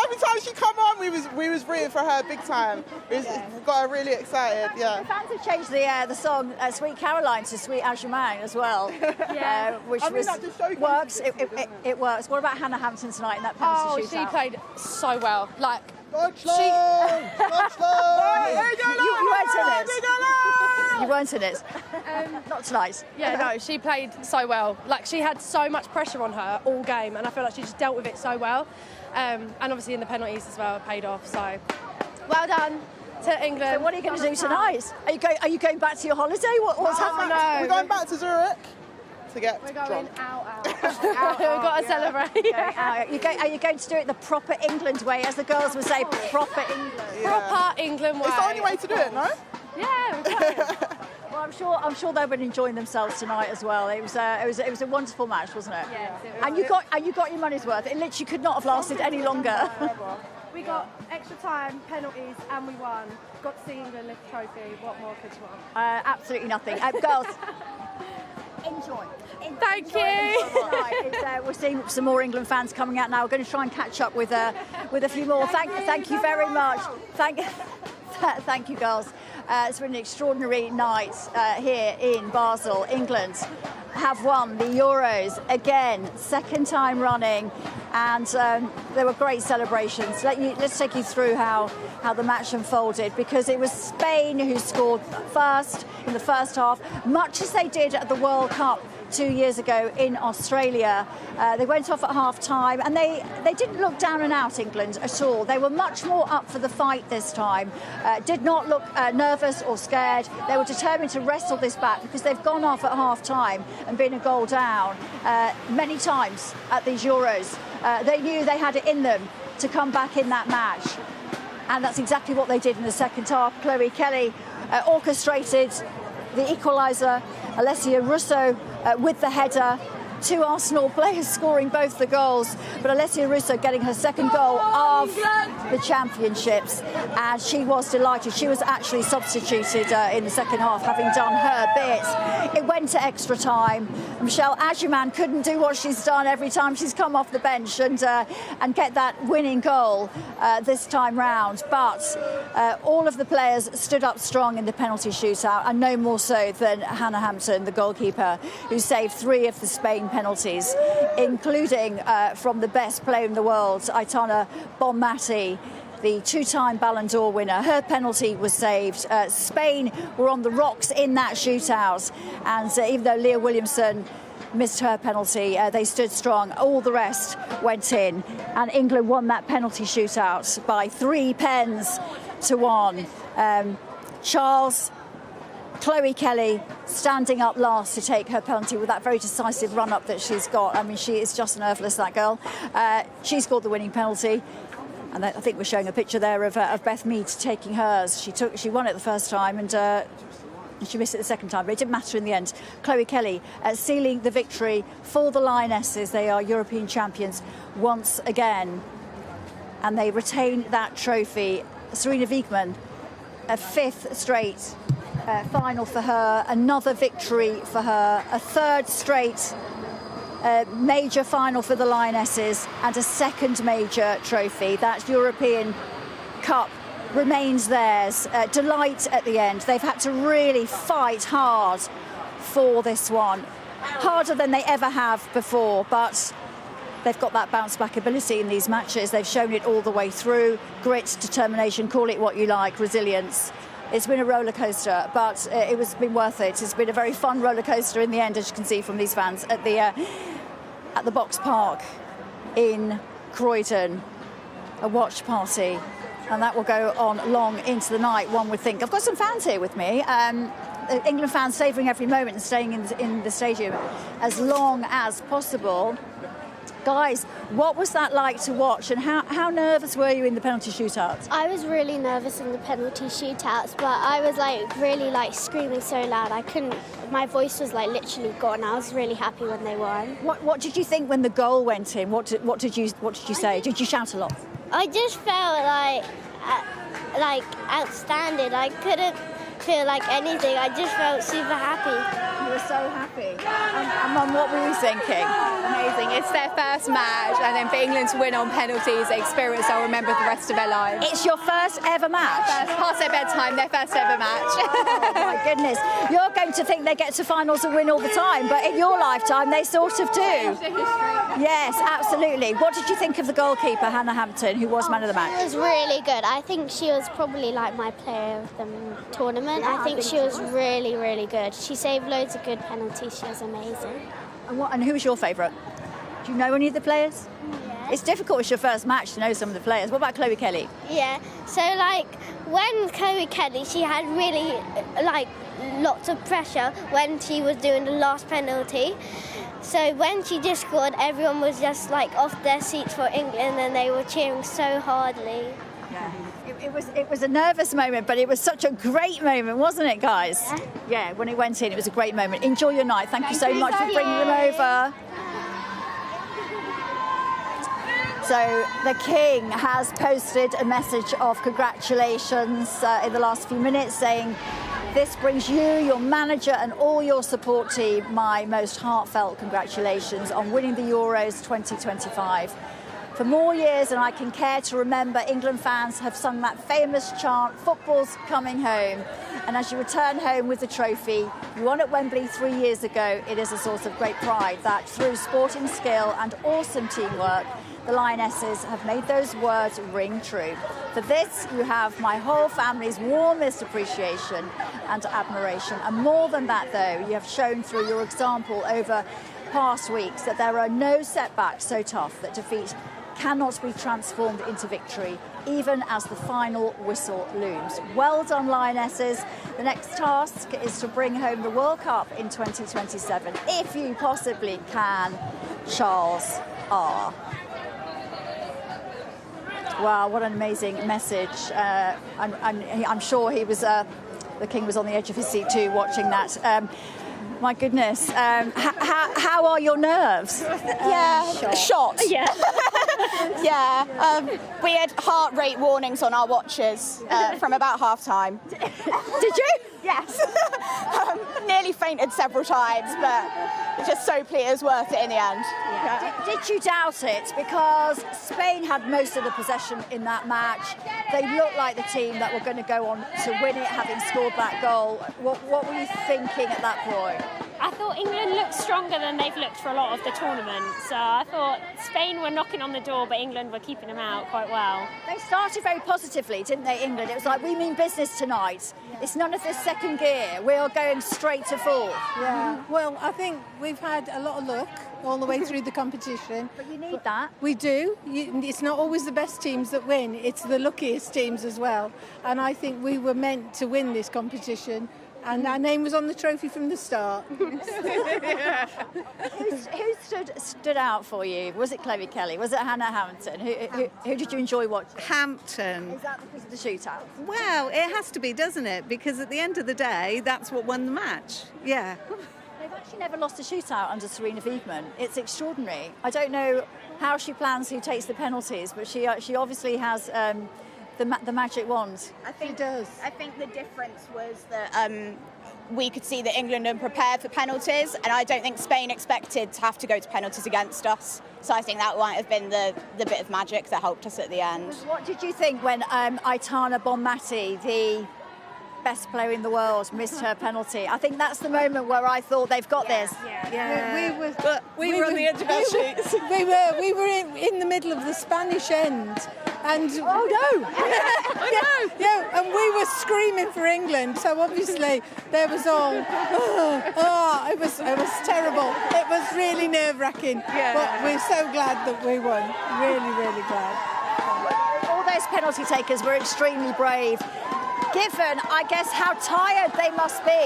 every time she come on, we was rooting for her big time. We got her really excited. Yeah. The fans have changed the song "Sweet Caroline" to "Sweet Ashman" as well. Which works. It works. What about Hannah Hampton tonight in that penalty shootout? She played so well. Like You weren't in it. Not tonight. Yeah, no, she played so well. Like, she had so much pressure on her all game, and I feel like she just dealt with it so well. And obviously in the penalties as well, paid off. So, well done to England. So what are you going to do tonight? Are you going back to your holiday? What's happening? We're going back to Zurich to get We're going drunk. out. We've got to celebrate. Are you going to do it the proper England way, as the girls would say, proper England? Proper England way. It's the only way to do it, no? Yeah, we've got it. Well, I'm sure they've been enjoying themselves tonight as well. It was a wonderful match, wasn't it? Yes, it was. And you got your money's worth. It literally could not have lasted any longer. We got extra time, penalties, and we won. Got to see England lift the trophy. What more could you want? Absolutely nothing. Girls, enjoy. Thank you. We're seeing some more England fans coming out now. We're going to try and catch up with a few more. Thank you very much. Thank you, girls. It's been an extraordinary night here in Basel. England have won the Euros again, second time running, and there were great celebrations. Let's take you through how the match unfolded, because it was Spain who scored first in the first half, much as they did at the World Cup 2 years ago in Australia. They went off at half-time, and they didn't look down and out, England, at all. They were much more up for the fight this time, did not look nervous or scared. They were determined to wrestle this back, because they've gone off at half-time and been a goal down many times at these Euros. They knew they had it in them to come back in that match, and that's exactly what they did in the second half. Chloe Kelly orchestrated the equaliser, Alessia Russo with the header. Two Arsenal players scoring both the goals, but Alessia Russo getting her second goal of the championships, and she was delighted. She was actually substituted in the second half, having done her bit. It went to extra time. Michelle Ajuman couldn't do what she's done every time she's come off the bench and get that winning goal this time round, but all of the players stood up strong in the penalty shootout, and no more so than Hannah Hampton, the goalkeeper, who saved 3 of the Spain penalties, including from the best player in the world, Aitana Bonmati, the 2-time Ballon d'Or winner. Her penalty was saved. Spain were on the rocks in that shootout, and even though Leah Williamson missed her penalty, they stood strong. All the rest went in, and England won that penalty shootout by 3 pens to 1. Chloe Kelly standing up last to take her penalty with that very decisive run-up that she's got. I mean, she is just nerveless, that girl. She scored the winning penalty, and I think we're showing a picture there of Beth Mead taking hers. She won it the first time, and she missed it the second time, but it didn't matter in the end. Chloe Kelly sealing the victory for the Lionesses. They are European champions once again, and they retain that trophy. Serena Wiegmann, a 5th straight final for her, another victory for her, a 3rd straight major final for the Lionesses, and a 2nd major trophy. That's European Cup remains theirs. Delight at the end. They've had to really fight hard for this one. Harder than they ever have before, but they've got that bounce back ability in these matches. They've shown it all the way through. Grit, determination, call it what you like, resilience. It's been a roller coaster, but it's been worth it. It's been a very fun roller coaster in the end, as you can see from these fans at the Box Park in Croydon. A watch party, and that will go on long into the night, one would think. I've got some fans here with me. England fans savouring every moment and staying in the stadium as long as possible. Guys, what was that like to watch, and how nervous were you in the penalty shootouts? I was really nervous in the penalty shootouts, but I was really screaming so loud. I couldn't. My voice was literally gone. I was really happy when they won. What did you think when the goal went in? What did you say? Did you shout a lot? I just felt outstanding. I couldn't feel like anything. I just felt super happy. You were so happy. And Mum, what were you thinking? Amazing. It's their first match, and then for England to win on penalties, an experience I'll remember the rest of their lives. It's your first ever match? Past their bedtime, their first ever match. Oh, my goodness. You're going to think they get to finals and win all the time, but in your lifetime, they sort of do. Yes, absolutely. What did you think of the goalkeeper, Hannah Hampton, who was man of the match? She was really good. I think she was probably my player of the tournament. I think she was really, really good. She saved loads of good penalties. She was amazing. And who was your favourite? Do you know any of the players? Yeah. It's difficult, it's your first match to know some of the players. What about Chloe Kelly? Yeah, so when Chloe Kelly, she had really lots of pressure when she was doing the last penalty. So when she just scored, everyone was just off their seats for England, and they were cheering so hardly. Yeah. It was a nervous moment, but it was such a great moment, wasn't it, guys? Yeah, when it went in, it was a great moment. Enjoy your night. Thank you so much for bringing them over. So the King has posted a message of congratulations in the last few minutes, saying, "This brings you, your manager and all your support team my most heartfelt congratulations on winning the Euros 2025. For more years than I can care to remember, England fans have sung that famous chant, 'Football's coming home.' And as you return home with the trophy you won at Wembley 3 years ago, it is a source of great pride that through sporting skill and awesome teamwork, the Lionesses have made those words ring true. For this, you have my whole family's warmest appreciation and admiration. And more than that, though, you have shown through your example over past weeks that there are no setbacks so tough that defeat cannot be transformed into victory, even as the final whistle looms. Well done, Lionesses. The next task is to bring home the World Cup in 2027, if you possibly can. Charles R." Wow, what an amazing message. I'm sure he was, the King was on the edge of his seat too, watching that. My goodness, how are your nerves? Shot. Yeah. Yeah, we had heart rate warnings on our watches from about half time. Did you? Yes. Nearly fainted several times, but just so pleased it was worth it in the end. Yeah. Did you doubt it? Because Spain had most of the possession in that match. They looked like the team that were going to go on to win it, having scored that goal. What were you thinking at that point? I thought England looked stronger than they've looked for a lot of the tournament. So I thought Spain were knocking on the door, but England were keeping them out quite well. They started very positively, didn't they, England? It was like, we mean business tonight. Yeah. It's none of this second gear. We are going straight to fourth. Yeah. Well, I think we've had a lot of luck all the way through the competition. But you need that. We do. It's not always the best teams that win. It's the luckiest teams as well. And I think we were meant to win this competition. And our name was on the trophy from the start. Who stood out for you? Was it Chloe Kelly? Was it Hannah Hampton? Who did you enjoy watching? Hampton. Is that because of the shootout? Well, it has to be, doesn't it? Because at the end of the day, that's what won the match. Yeah. They've actually never lost a shootout under Serena Wiegmann. It's extraordinary. I don't know how she plans who takes the penalties, but she obviously has the magic wand. I think I think the difference was that we could see that England had prepared for penalties, and I don't think Spain expected to have to go to penalties against us. So I think that might have been the bit of magic that helped us at the end. What did you think when Aitana Bonmati, the best player in the world, missed her penalty? I think that's the moment where I thought they've got this. We were on the edge of our seats. We were in the middle of the Spanish end, and and we were screaming for England. So obviously there was all it was terrible. It was really nerve-wracking. But we're so glad that we won. Really, really glad. All those penalty takers were extremely brave. Given, I guess, how tired they must be.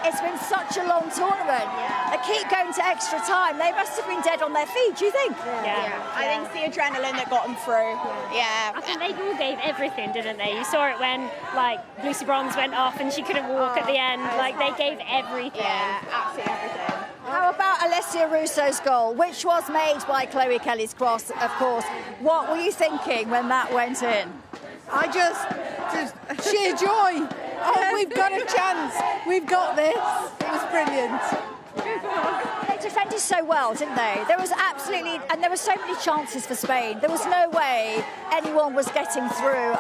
It's been such a long tournament. They keep going to extra time. They must have been dead on their feet, do you think? I think it's the adrenaline that got them through. I think they all gave everything, didn't they? You saw it when, like, Lucy Bronze went off and she couldn't walk at the end. Like, they gave everything. Yeah, absolutely everything. How about Alessia Russo's goal, which was made by Chloe Kelly's cross, of course. What were you thinking when that went in? I just sheer joy. Oh, we've got a chance. We've got this. It was brilliant. They defended so well, didn't they? There was absolutely, and there were so many chances for Spain. There was no way anyone was getting through.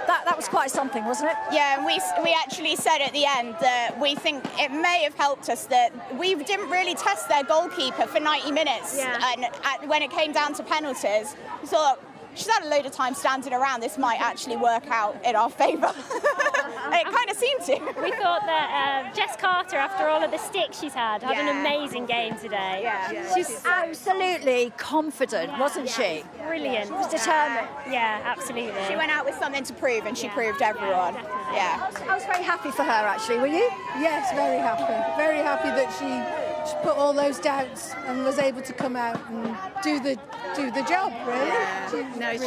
That was quite something, wasn't it? Yeah, and we actually said at the end that we think it may have helped us that we didn't really test their goalkeeper for 90 minutes. And when it came down to penalties, we thought, she's had a load of time standing around, this might actually work out in our favour. It kind of seemed to. We thought that Jess Carter, after all of the sticks she's had an amazing game today. She's absolutely confident, wasn't she? Brilliant. She was determined. Yeah, absolutely. She went out with something to prove, and she proved everyone. I was very happy for her, actually. Were you? Yes, very happy. Very happy that she put all those doubts and was able to come out and do the job, really.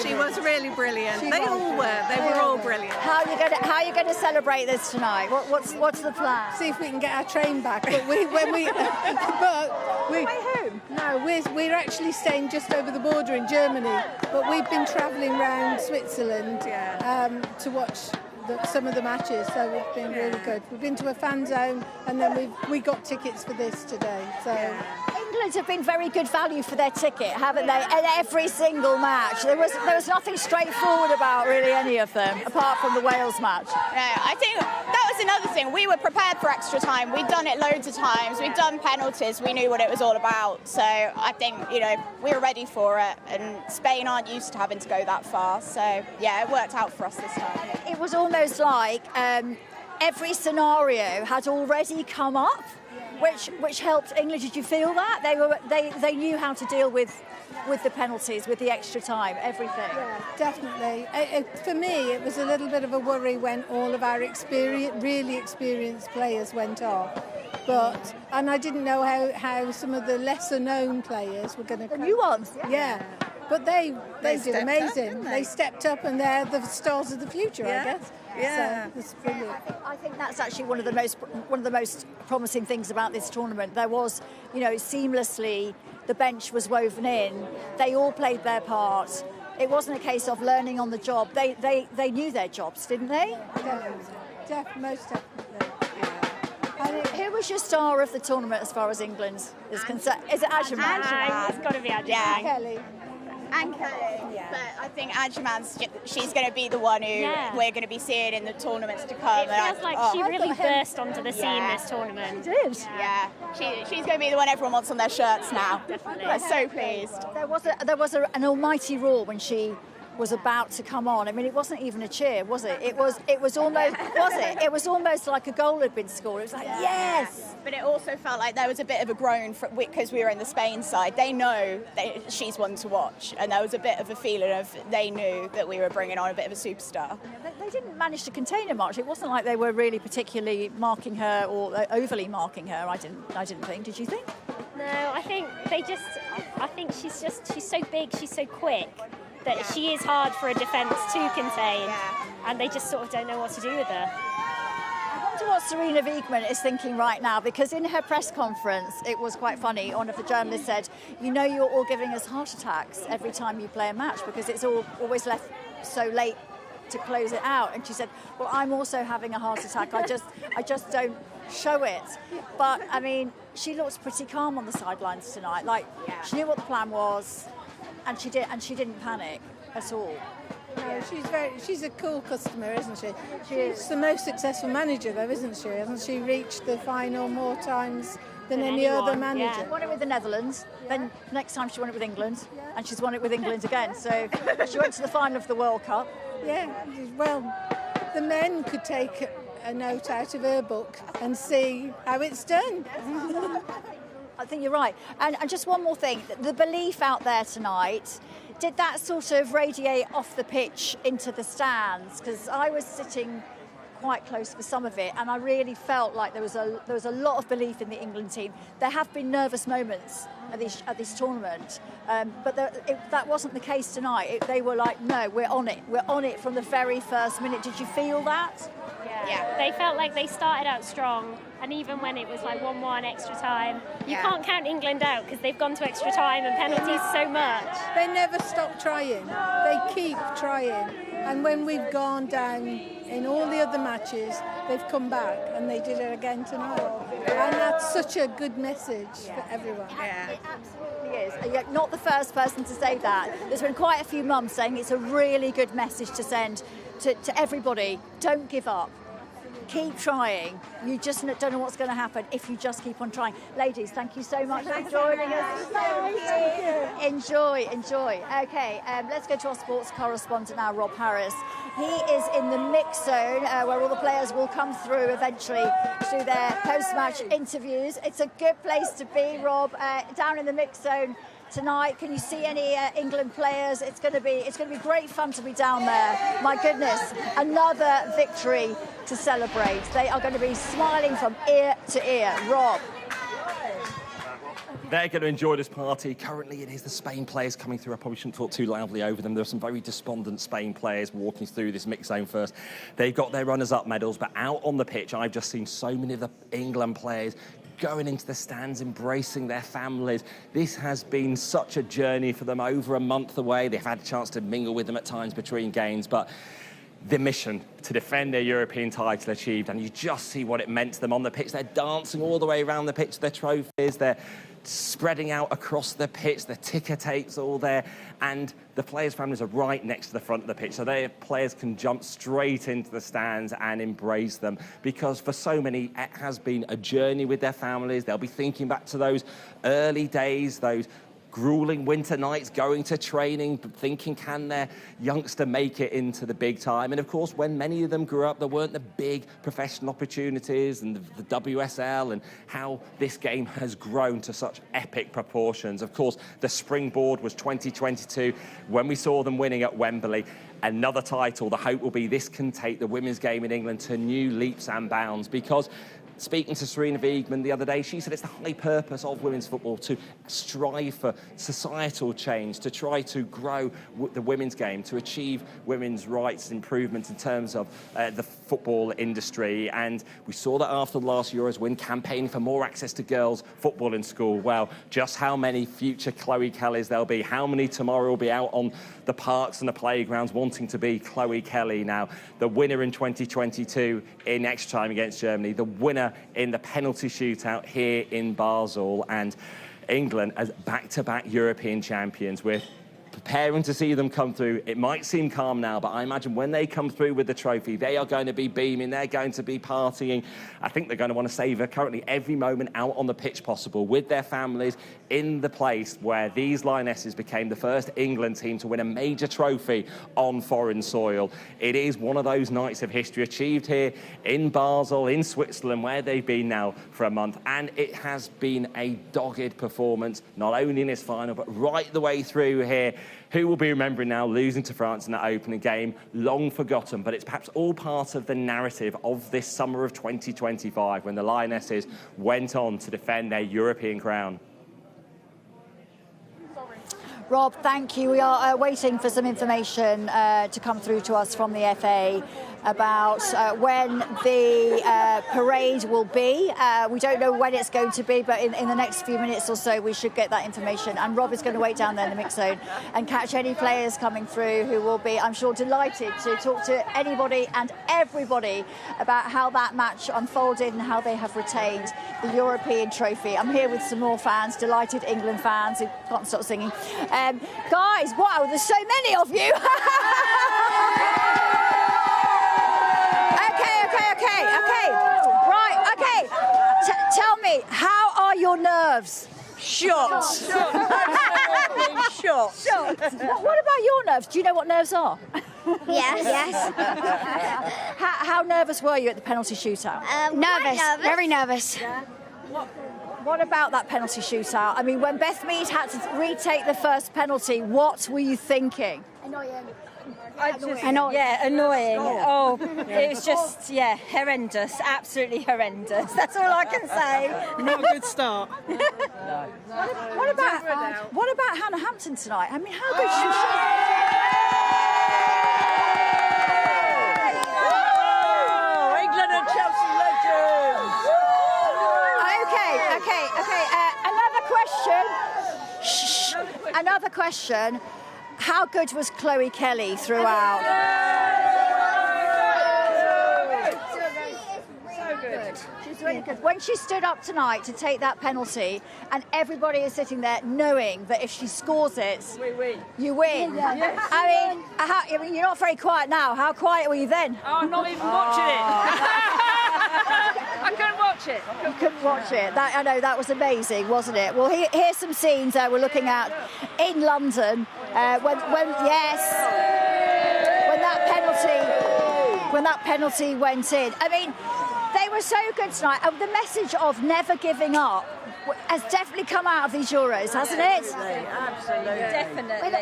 She was really brilliant. They all were. They were all brilliant. How are you going to celebrate this tonight? What's the plan? See if we can get our train back. But we're home. No, we're actually staying just over the border in Germany. But we've been travelling around Switzerland to watch some of the matches, so it's been really good. We've been to a fan zone, and then we got tickets for this today. So England have been very good value for their ticket, haven't they? In every single match, there was nothing straightforward about really any of them, apart from the Wales match. No, I think that was another thing. We were prepared for extra time. We'd done it loads of times. We'd done penalties. We knew what it was all about. So I think we were ready for it. And Spain aren't used to having to go that far. So yeah, it worked out for us this time. It was almost like every scenario had already come up, which helped England. Did you feel that they knew how to deal with the penalties, with the extra time, everything? Yeah, definitely. For me, it was a little bit of a worry when all of our really experienced players went off. And I didn't know how some of the lesser known players were going to come. The new ones, yeah. But they did amazing. Up, they stepped up, and they're the stars of the future, I guess. Yeah. So it's brilliant. I think that's actually one of the most promising things about this tournament. There was, seamlessly the bench was woven in. They all played their part. It wasn't a case of learning on the job. They knew their jobs, didn't they? Most definitely. Who was your star of the tournament as far as England is concerned? Is it Adjumand? It's got to be Adjumand. Yeah. Kelly. And Kelly. But I think Adjumand's she's going to be the one who we're going to be seeing in the tournaments to come. It feels like she really burst onto the scene this tournament. She did. Yeah. She's going to be the one everyone wants on their shirts now. Definitely. I'm so pleased. There was an almighty roar when she was about to come on. I mean, it wasn't even a cheer, was it? It was almost was it? It was almost like a goal had been scored. It was like yes. But it also felt like there was a bit of a groan because we were in the Spain side. They know that she's one to watch, and there was a bit of a feeling of they knew that we were bringing on a bit of a superstar. They didn't manage to contain her much. It wasn't like they were really particularly marking her or overly marking her. I didn't think. Did you think? No, I think she's so big, she's so quick that she is hard for a defence to contain, and they just sort of don't know what to do with her. I wonder what Serena Wiegmann is thinking right now, because in her press conference it was quite funny. One of the journalists said, you're all giving us heart attacks every time you play a match because it's always left so late to close it out. And she said, well, I'm also having a heart attack. I just don't show it. But, I mean, she looked pretty calm on the sidelines tonight. Like, she knew what the plan was, and she didn't panic at all. No, she's a cool customer, isn't she? She's the most successful manager, though, isn't she? Hasn't she reached the final more times than any other manager? Yeah. She won it with the Netherlands, then next time she won it with England, and she's won it with England again. So she went to the final of the World Cup. Yeah, well, the men could take a note out of her book and see how it's done. I think you're right. And just one more thing, the belief out there tonight, did that sort of radiate off the pitch into the stands? Because I was sitting quite close for some of it, and I really felt like there was a lot of belief in the England team. There have been nervous moments at this tournament, but that wasn't the case tonight. They were like, no, we're on it from the very first minute. Did you feel that? Yeah, they felt like they started out strong, and even when it was like 1-1 extra time, you can't count England out because they've gone to extra time and penalties so much. They never stop trying. They keep trying. And when we've gone down in all the other matches, they've come back, and they did it again tonight. And that's such a good message for everyone. It absolutely is. And you're not the first person to say that. There's been quite a few mums saying it's a really good message to send to everybody. Don't give up. Keep trying. You just don't know what's going to happen if you just keep on trying. Ladies, thank you so much for joining us. Thank you. Enjoy. Okay, let's go to our sports correspondent now, Rob Harris. He is in the mix zone where all the players will come through eventually to do their post-match interviews. It's a good place to be, Rob. Down in the mix zone tonight, can you see any England players? It's going to be great fun to be down there. My goodness, another victory to celebrate. They are going to be smiling from ear to ear. Rob. They're going to enjoy this party. Currently, it is the Spain players coming through. I probably shouldn't talk too loudly over them. There are some very despondent Spain players walking through this mix zone first. They've got their runners-up medals, but out on the pitch, I've just seen so many of the England players going into the stands, embracing their families. This has been such a journey for them, over a month away. They've had a chance to mingle with them at times between games, but the mission to defend their European title achieved, and you just see what it meant to them on the pitch. They're dancing all the way around the pitch, their trophies, they're spreading out across the pitch, the ticker tapes all there, and the players' families are right next to the front of the pitch, so their players can jump straight into the stands and embrace them, because for so many, it has been a journey with their families. They'll be thinking back to those early days, those grueling winter nights, going to training, thinking, can their youngster make it into the big time? And of course, when many of them grew up, there weren't the big professional opportunities and the WSL, and how this game has grown to such epic proportions. Of course, the springboard was 2022 when we saw them winning at Wembley. Another title. The hope will be this can take the women's game in England to new leaps and bounds, because speaking to Serena Wiegman the other day, she said it's the high purpose of women's football to strive for societal change, to try to grow the women's game, to achieve women's rights improvements in terms of the football industry. And we saw that after the last Euros win, campaigning for more access to girls' football in school. Well, just how many future Chloe Kellys there'll be, how many tomorrow will be out on the parks and the playgrounds wanting to be Chloe Kelly now. The winner in 2022 in extra time against Germany, the winner in the penalty shootout here in Basel, and England as back-to-back European champions. We're preparing to see them come through. It might seem calm now, but I imagine when they come through with the trophy, they are going to be beaming, they're going to be partying. I think they're going to want to savour currently every moment out on the pitch possible with their families in the place where these Lionesses became the first England team to win a major trophy on foreign soil. It is one of those nights of history achieved here in Basel, in Switzerland, where they've been now for a month, and it has been a dogged performance, not only in this final, but right the way through here. Who will be remembering now losing to France in that opening game? Long forgotten, but it's perhaps all part of the narrative of this summer of 2025 when the Lionesses went on to defend their European crown. Rob, thank you. We are waiting for some information to come through to us from the FA. about when the parade will be. We don't know when it's going to be, but in the next few minutes or so we should get that information. And Rob is going to wait down there in the mix zone and catch any players coming through who will be, I'm sure, delighted to talk to anybody and everybody about how that match unfolded and how they have retained the European trophy. I'm here with some more fans, delighted England fans who can't stop singing. Guys, wow, there's so many of you. Okay. Right, okay. Tell me, how are your nerves? Shot. Shot. What about your nerves? Do you know what nerves are? Yes. How nervous were you at the penalty shootout? Nervous. Very nervous. What about that penalty shootout? I mean, when Beth Mead had to retake the first penalty, what were you thinking? Annoying. Yeah, annoying. Oh, it was just, horrendous. Absolutely horrendous. That's all I can say. Not a good start. What about Hannah Hampton tonight? I mean, how good she was. England and Chelsea legends. Okay. Another question. How good was Chloe Kelly throughout? So good. She's really good. When she stood up tonight to take that penalty, and everybody is sitting there knowing that if she scores it, you win. Yes. I mean, you're not very quiet now. How quiet were you then? Oh, I'm not even watching it. I couldn't watch it. You couldn't watch it. I know, that was amazing, wasn't it? Well, here's some scenes we're looking at in London when that penalty went in. I mean, they were so good tonight. And the message of never giving up has definitely come out of these Euros, hasn't it? Absolutely. Definitely. The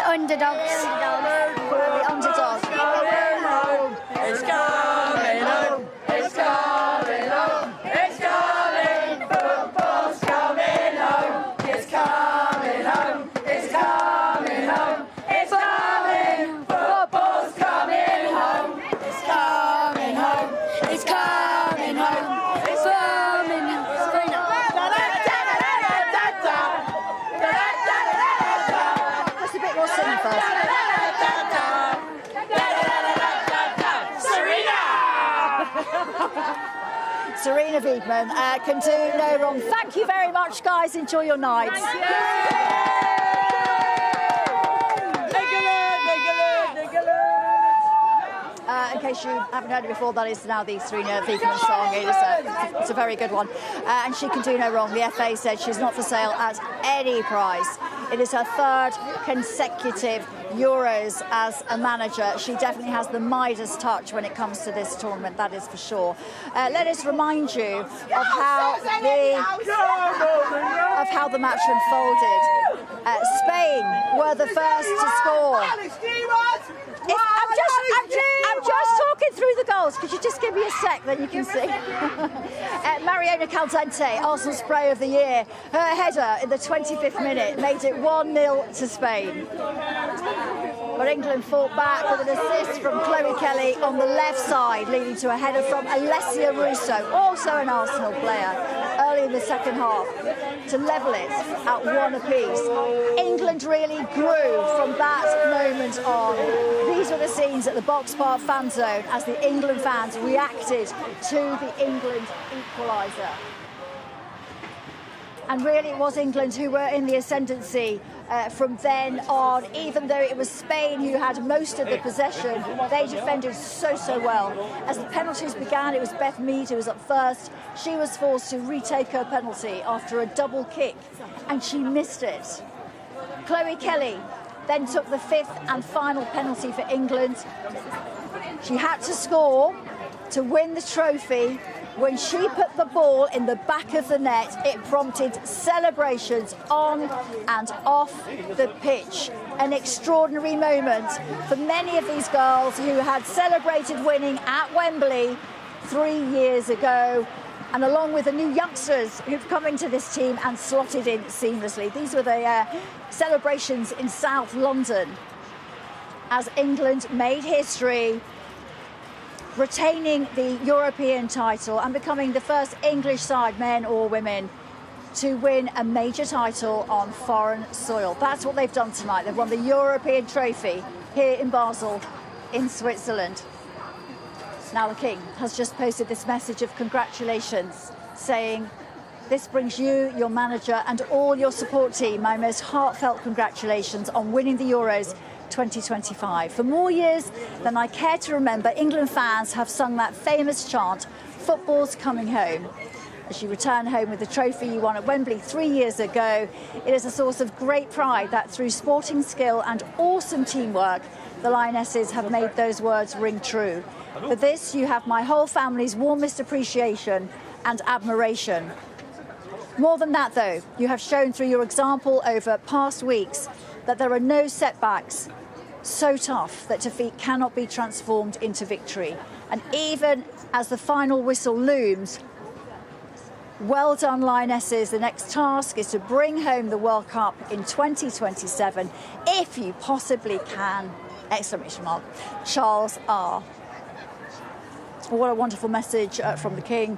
underdogs. The underdogs. It's coming home. It's coming home. It's coming. Football's coming home. It's coming home. It's coming home. It's coming. Football's coming home. It's coming home. It's coming home. It's coming home. Just a bit more singing first. Serena Wiedmann can do no wrong. Thank you very much, guys. Enjoy your night. In case you haven't heard it before, that is now the Serena Wiedmann song. It's a very good one. And she can do no wrong. The FA said she's not for sale at any price. It is her third consecutive Euros as a manager. She definitely has the Midas touch when it comes to this tournament, that is for sure. Let us remind you of how the match unfolded. Spain were the first to score. I'm just talking through the goals. Could you just give me a sec, then you can see. Mariona Caldente, Arsenal's Player of the Year. Her header in the 25th minute made it 1-0 to Spain. But England fought back with an assist from Chloe Kelly on the left side, leading to a header from Alessia Russo, also an Arsenal player, early in the second half, to level it at 1 apiece. England really grew from that moment on. These were the scenes at the Box Park fan zone as the England fans reacted to the England equaliser. And really it was England who were in the ascendancy from then on, even though it was Spain who had most of the possession. They defended so well. As the penalties began, it was Beth Mead who was up first. She was forced to retake her penalty after a double kick, and she missed it. Chloe Kelly then took the fifth and final penalty for England. She had to score to win the trophy. When she put the ball in the back of the net, it prompted celebrations on and off the pitch. An extraordinary moment for many of these girls who had celebrated winning at Wembley 3 years ago, and along with the new youngsters who've come into this team and slotted in seamlessly. These were the celebrations in South London. as England made history, retaining the European title and becoming the first English side, men or women, to win a major title on foreign soil. That's what they've done tonight. They've won the European trophy here in Basel, in Switzerland. Now the King has just posted this message of congratulations, saying, "This brings you, your manager and all your support team my most heartfelt congratulations on winning the Euros 2025. For more years than I care to remember, England fans have sung that famous chant, 'Football's coming home.' As you return home with the trophy you won at Wembley 3 years ago, it is a source of great pride that through sporting skill and awesome teamwork, the Lionesses have made those words ring true. For this, you have my whole family's warmest appreciation and admiration. More than that, though, you have shown through your example over past weeks that there are no setbacks so tough that defeat cannot be transformed into victory. And even as the final whistle looms, well done, Lionesses. The next task is to bring home the World Cup in 2027, if you possibly can! Exclamation mark. Charles R." What a wonderful message from the King.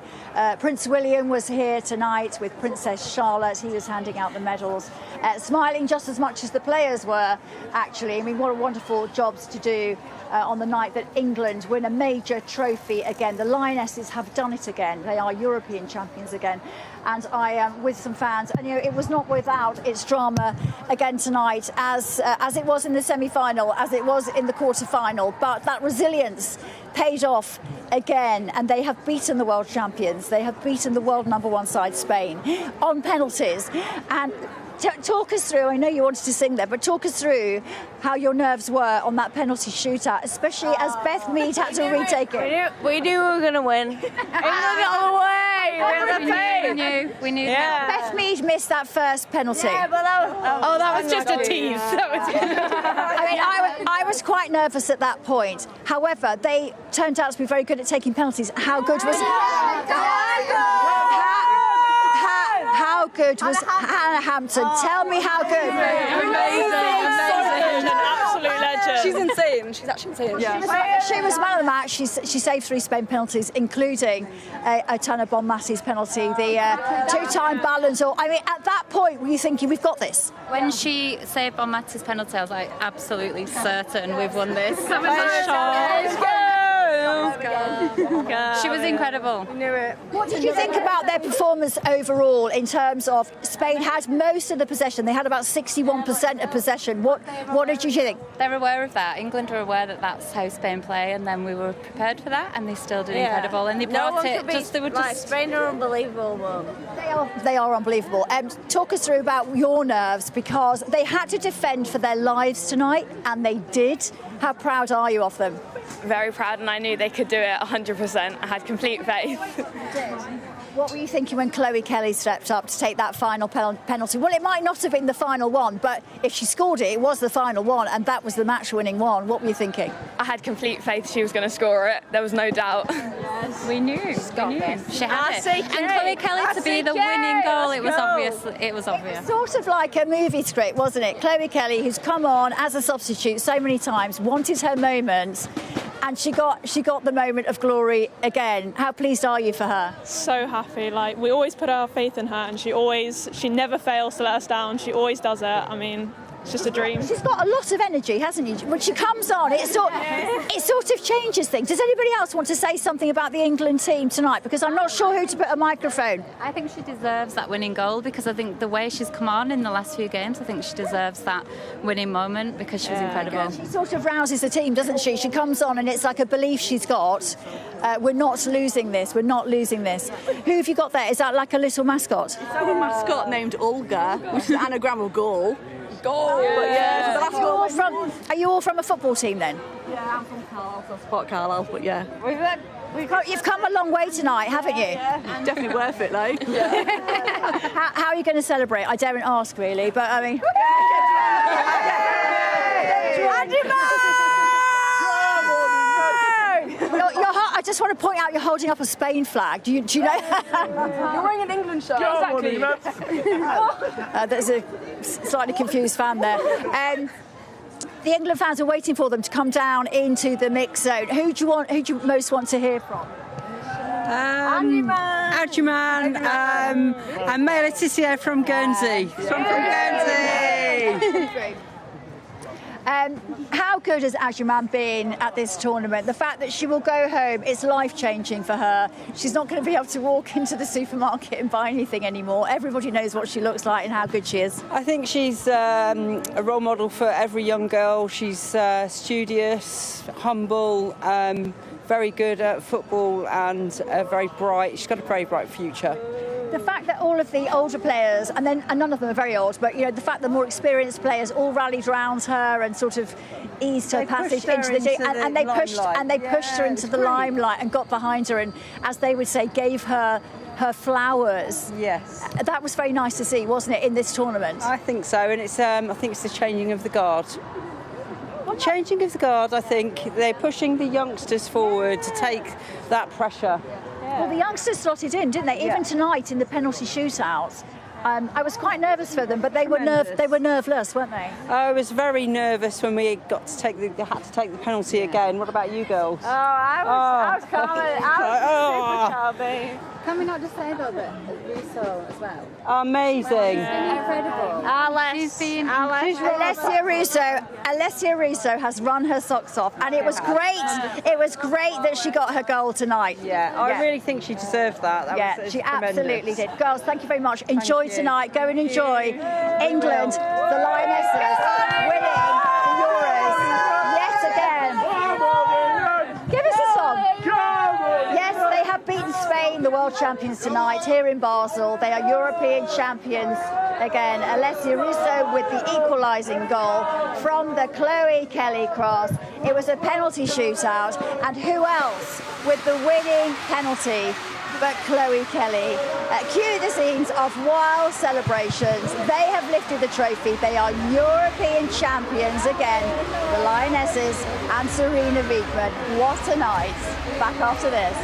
Prince William was here tonight with Princess Charlotte. He was handing out the medals, smiling just as much as the players were, actually. I mean, what a wonderful jobs to do on the night that England win a major trophy again. The Lionesses have done it again. They are European champions again. And I am with some fans, and you know, it was not without its drama again tonight, as it was in the semi-final, as it was in the quarter-final. But that resilience paid off again, and they have beaten the world champions. They have beaten the world #1 side, Spain, on penalties. And talk us through, I know you wanted to sing there, but talk us through how your nerves were on that penalty shootout, especially as Beth Mead had to retake it. We knew we were going to win. England got away. We knew that. Beth Mead missed that first penalty. Yeah, but that was just a tease. I was quite nervous at that point. However, they turned out to be very good at taking penalties. How good was How good was Hannah Hampton? Tell me how good. Amazing. Absolute legend. She's insane. She's actually insane. Yeah. She was man of the match. She saved 3 Spain penalties, including a ton of Bon Massie's penalty, the 2-time Ballon d'Or. I mean, at that point, were you thinking, we've got this? When she saved Bon Massie's penalty, I was like, absolutely certain we've won this. She was incredible. Knew it. What did you think about their performance overall in terms of Spain had most of the possession? They had about 61% of possession. What did you think? They're aware of that. England were aware that that's how Spain play, and then we were prepared for that, and they still did incredible. And they brought it. Spain are unbelievable, Mum. They are unbelievable. Talk us through about your nerves, because they had to defend for their lives tonight, and they did. How proud are you of them? Very proud, and I knew they could do it 100%. I had complete faith. What were you thinking when Chloe Kelly stepped up to take that final penalty? Well, it might not have been the final one, but if she scored it, it was the final one, and that was the match-winning one. What were you thinking? I had complete faith she was going to score it. There was no doubt. Yes. We knew. She had it. And Chloe Kelly to be the winning goal, it was obvious. It was sort of like a movie script, wasn't it? Chloe Kelly, who's come on as a substitute so many times, wanted her moment, and she got the moment of glory again. How pleased are you for her? So happy. Like, we always put our faith in her, and she never fails to let us down. She always does it. I mean, it's just a dream. She's got a lot of energy, hasn't she? When she comes on, it sort of changes things. Does anybody else want to say something about the England team tonight? Because I'm not sure who to put a microphone. I think she deserves that winning goal, because I think the way she's come on in the last few games, I think she deserves that winning moment, because she was incredible. She sort of rouses the team, doesn't she? She comes on and it's like a belief she's got. We're not losing this. We're not losing this. Who have you got there? Is that like a little mascot? It's like a mascot named Olga, which is an anagram of goal. Are you all from a football team then? Yeah, I'm from Carlisle, so I support Carlisle, but yeah. You've come a long way tonight, haven't you? Yeah. Definitely worth it, though. How are you going to celebrate? I daren't ask, really, but I mean... I just want to point out you're holding up a Spain flag. Do you know? You're wearing an England shirt. Exactly. There's a slightly confused fan there. The England fans are waiting for them to come down into the mix zone. Who do you most want to hear from? Adjuman, and Maya Letizia from Guernsey. From Guernsey. How good has Adjuman been at this tournament? The fact that she will go home, it's life-changing for her. She's not going to be able to walk into the supermarket and buy anything anymore. Everybody knows what she looks like and how good she is. I think she's a role model for every young girl. She's studious, humble, very good at football, and very bright. She's got a very bright future. The fact that all of the older players, and none of them are very old, but the fact that more experienced players all rallied around her and sort of eased her passage into the team, and they pushed her into the limelight and got behind her, and as they would say, gave her flowers. Yes, that was very nice to see, wasn't it, in this tournament? I think so, and it's I think it's the changing of the guard. Changing of the guard, I think they're pushing the youngsters forward to take that pressure. Well, the youngsters slotted in, didn't they? Even tonight in the penalty shootout. I was quite nervous for them, but they were nerveless, weren't they? I was very nervous when we had to take the penalty again. What about you girls? Oh, I was calm. I was super calm. Can we not just say though that Russo as well? Amazing. Incredible. Alessia Russo has run her socks off, and it was great. It was great that she got her goal tonight. Yeah, I really think she deserved that. She absolutely did. Girls, thank you very much. Enjoy tonight. Go and enjoy England, the Lionesses, winning the Euros yet again. Give us a song. Yes, they have beaten Spain, the world champions, tonight here in Basel. They are European champions again. Alessia Russo with the equalising goal from the Chloe Kelly cross. It was a penalty shootout, and who else with the winning penalty but Chloe Kelly. Cue the scenes of wild celebrations. They have lifted the trophy. They are European champions again. The Lionesses and Serena Wiegmann. What a night. Back after this.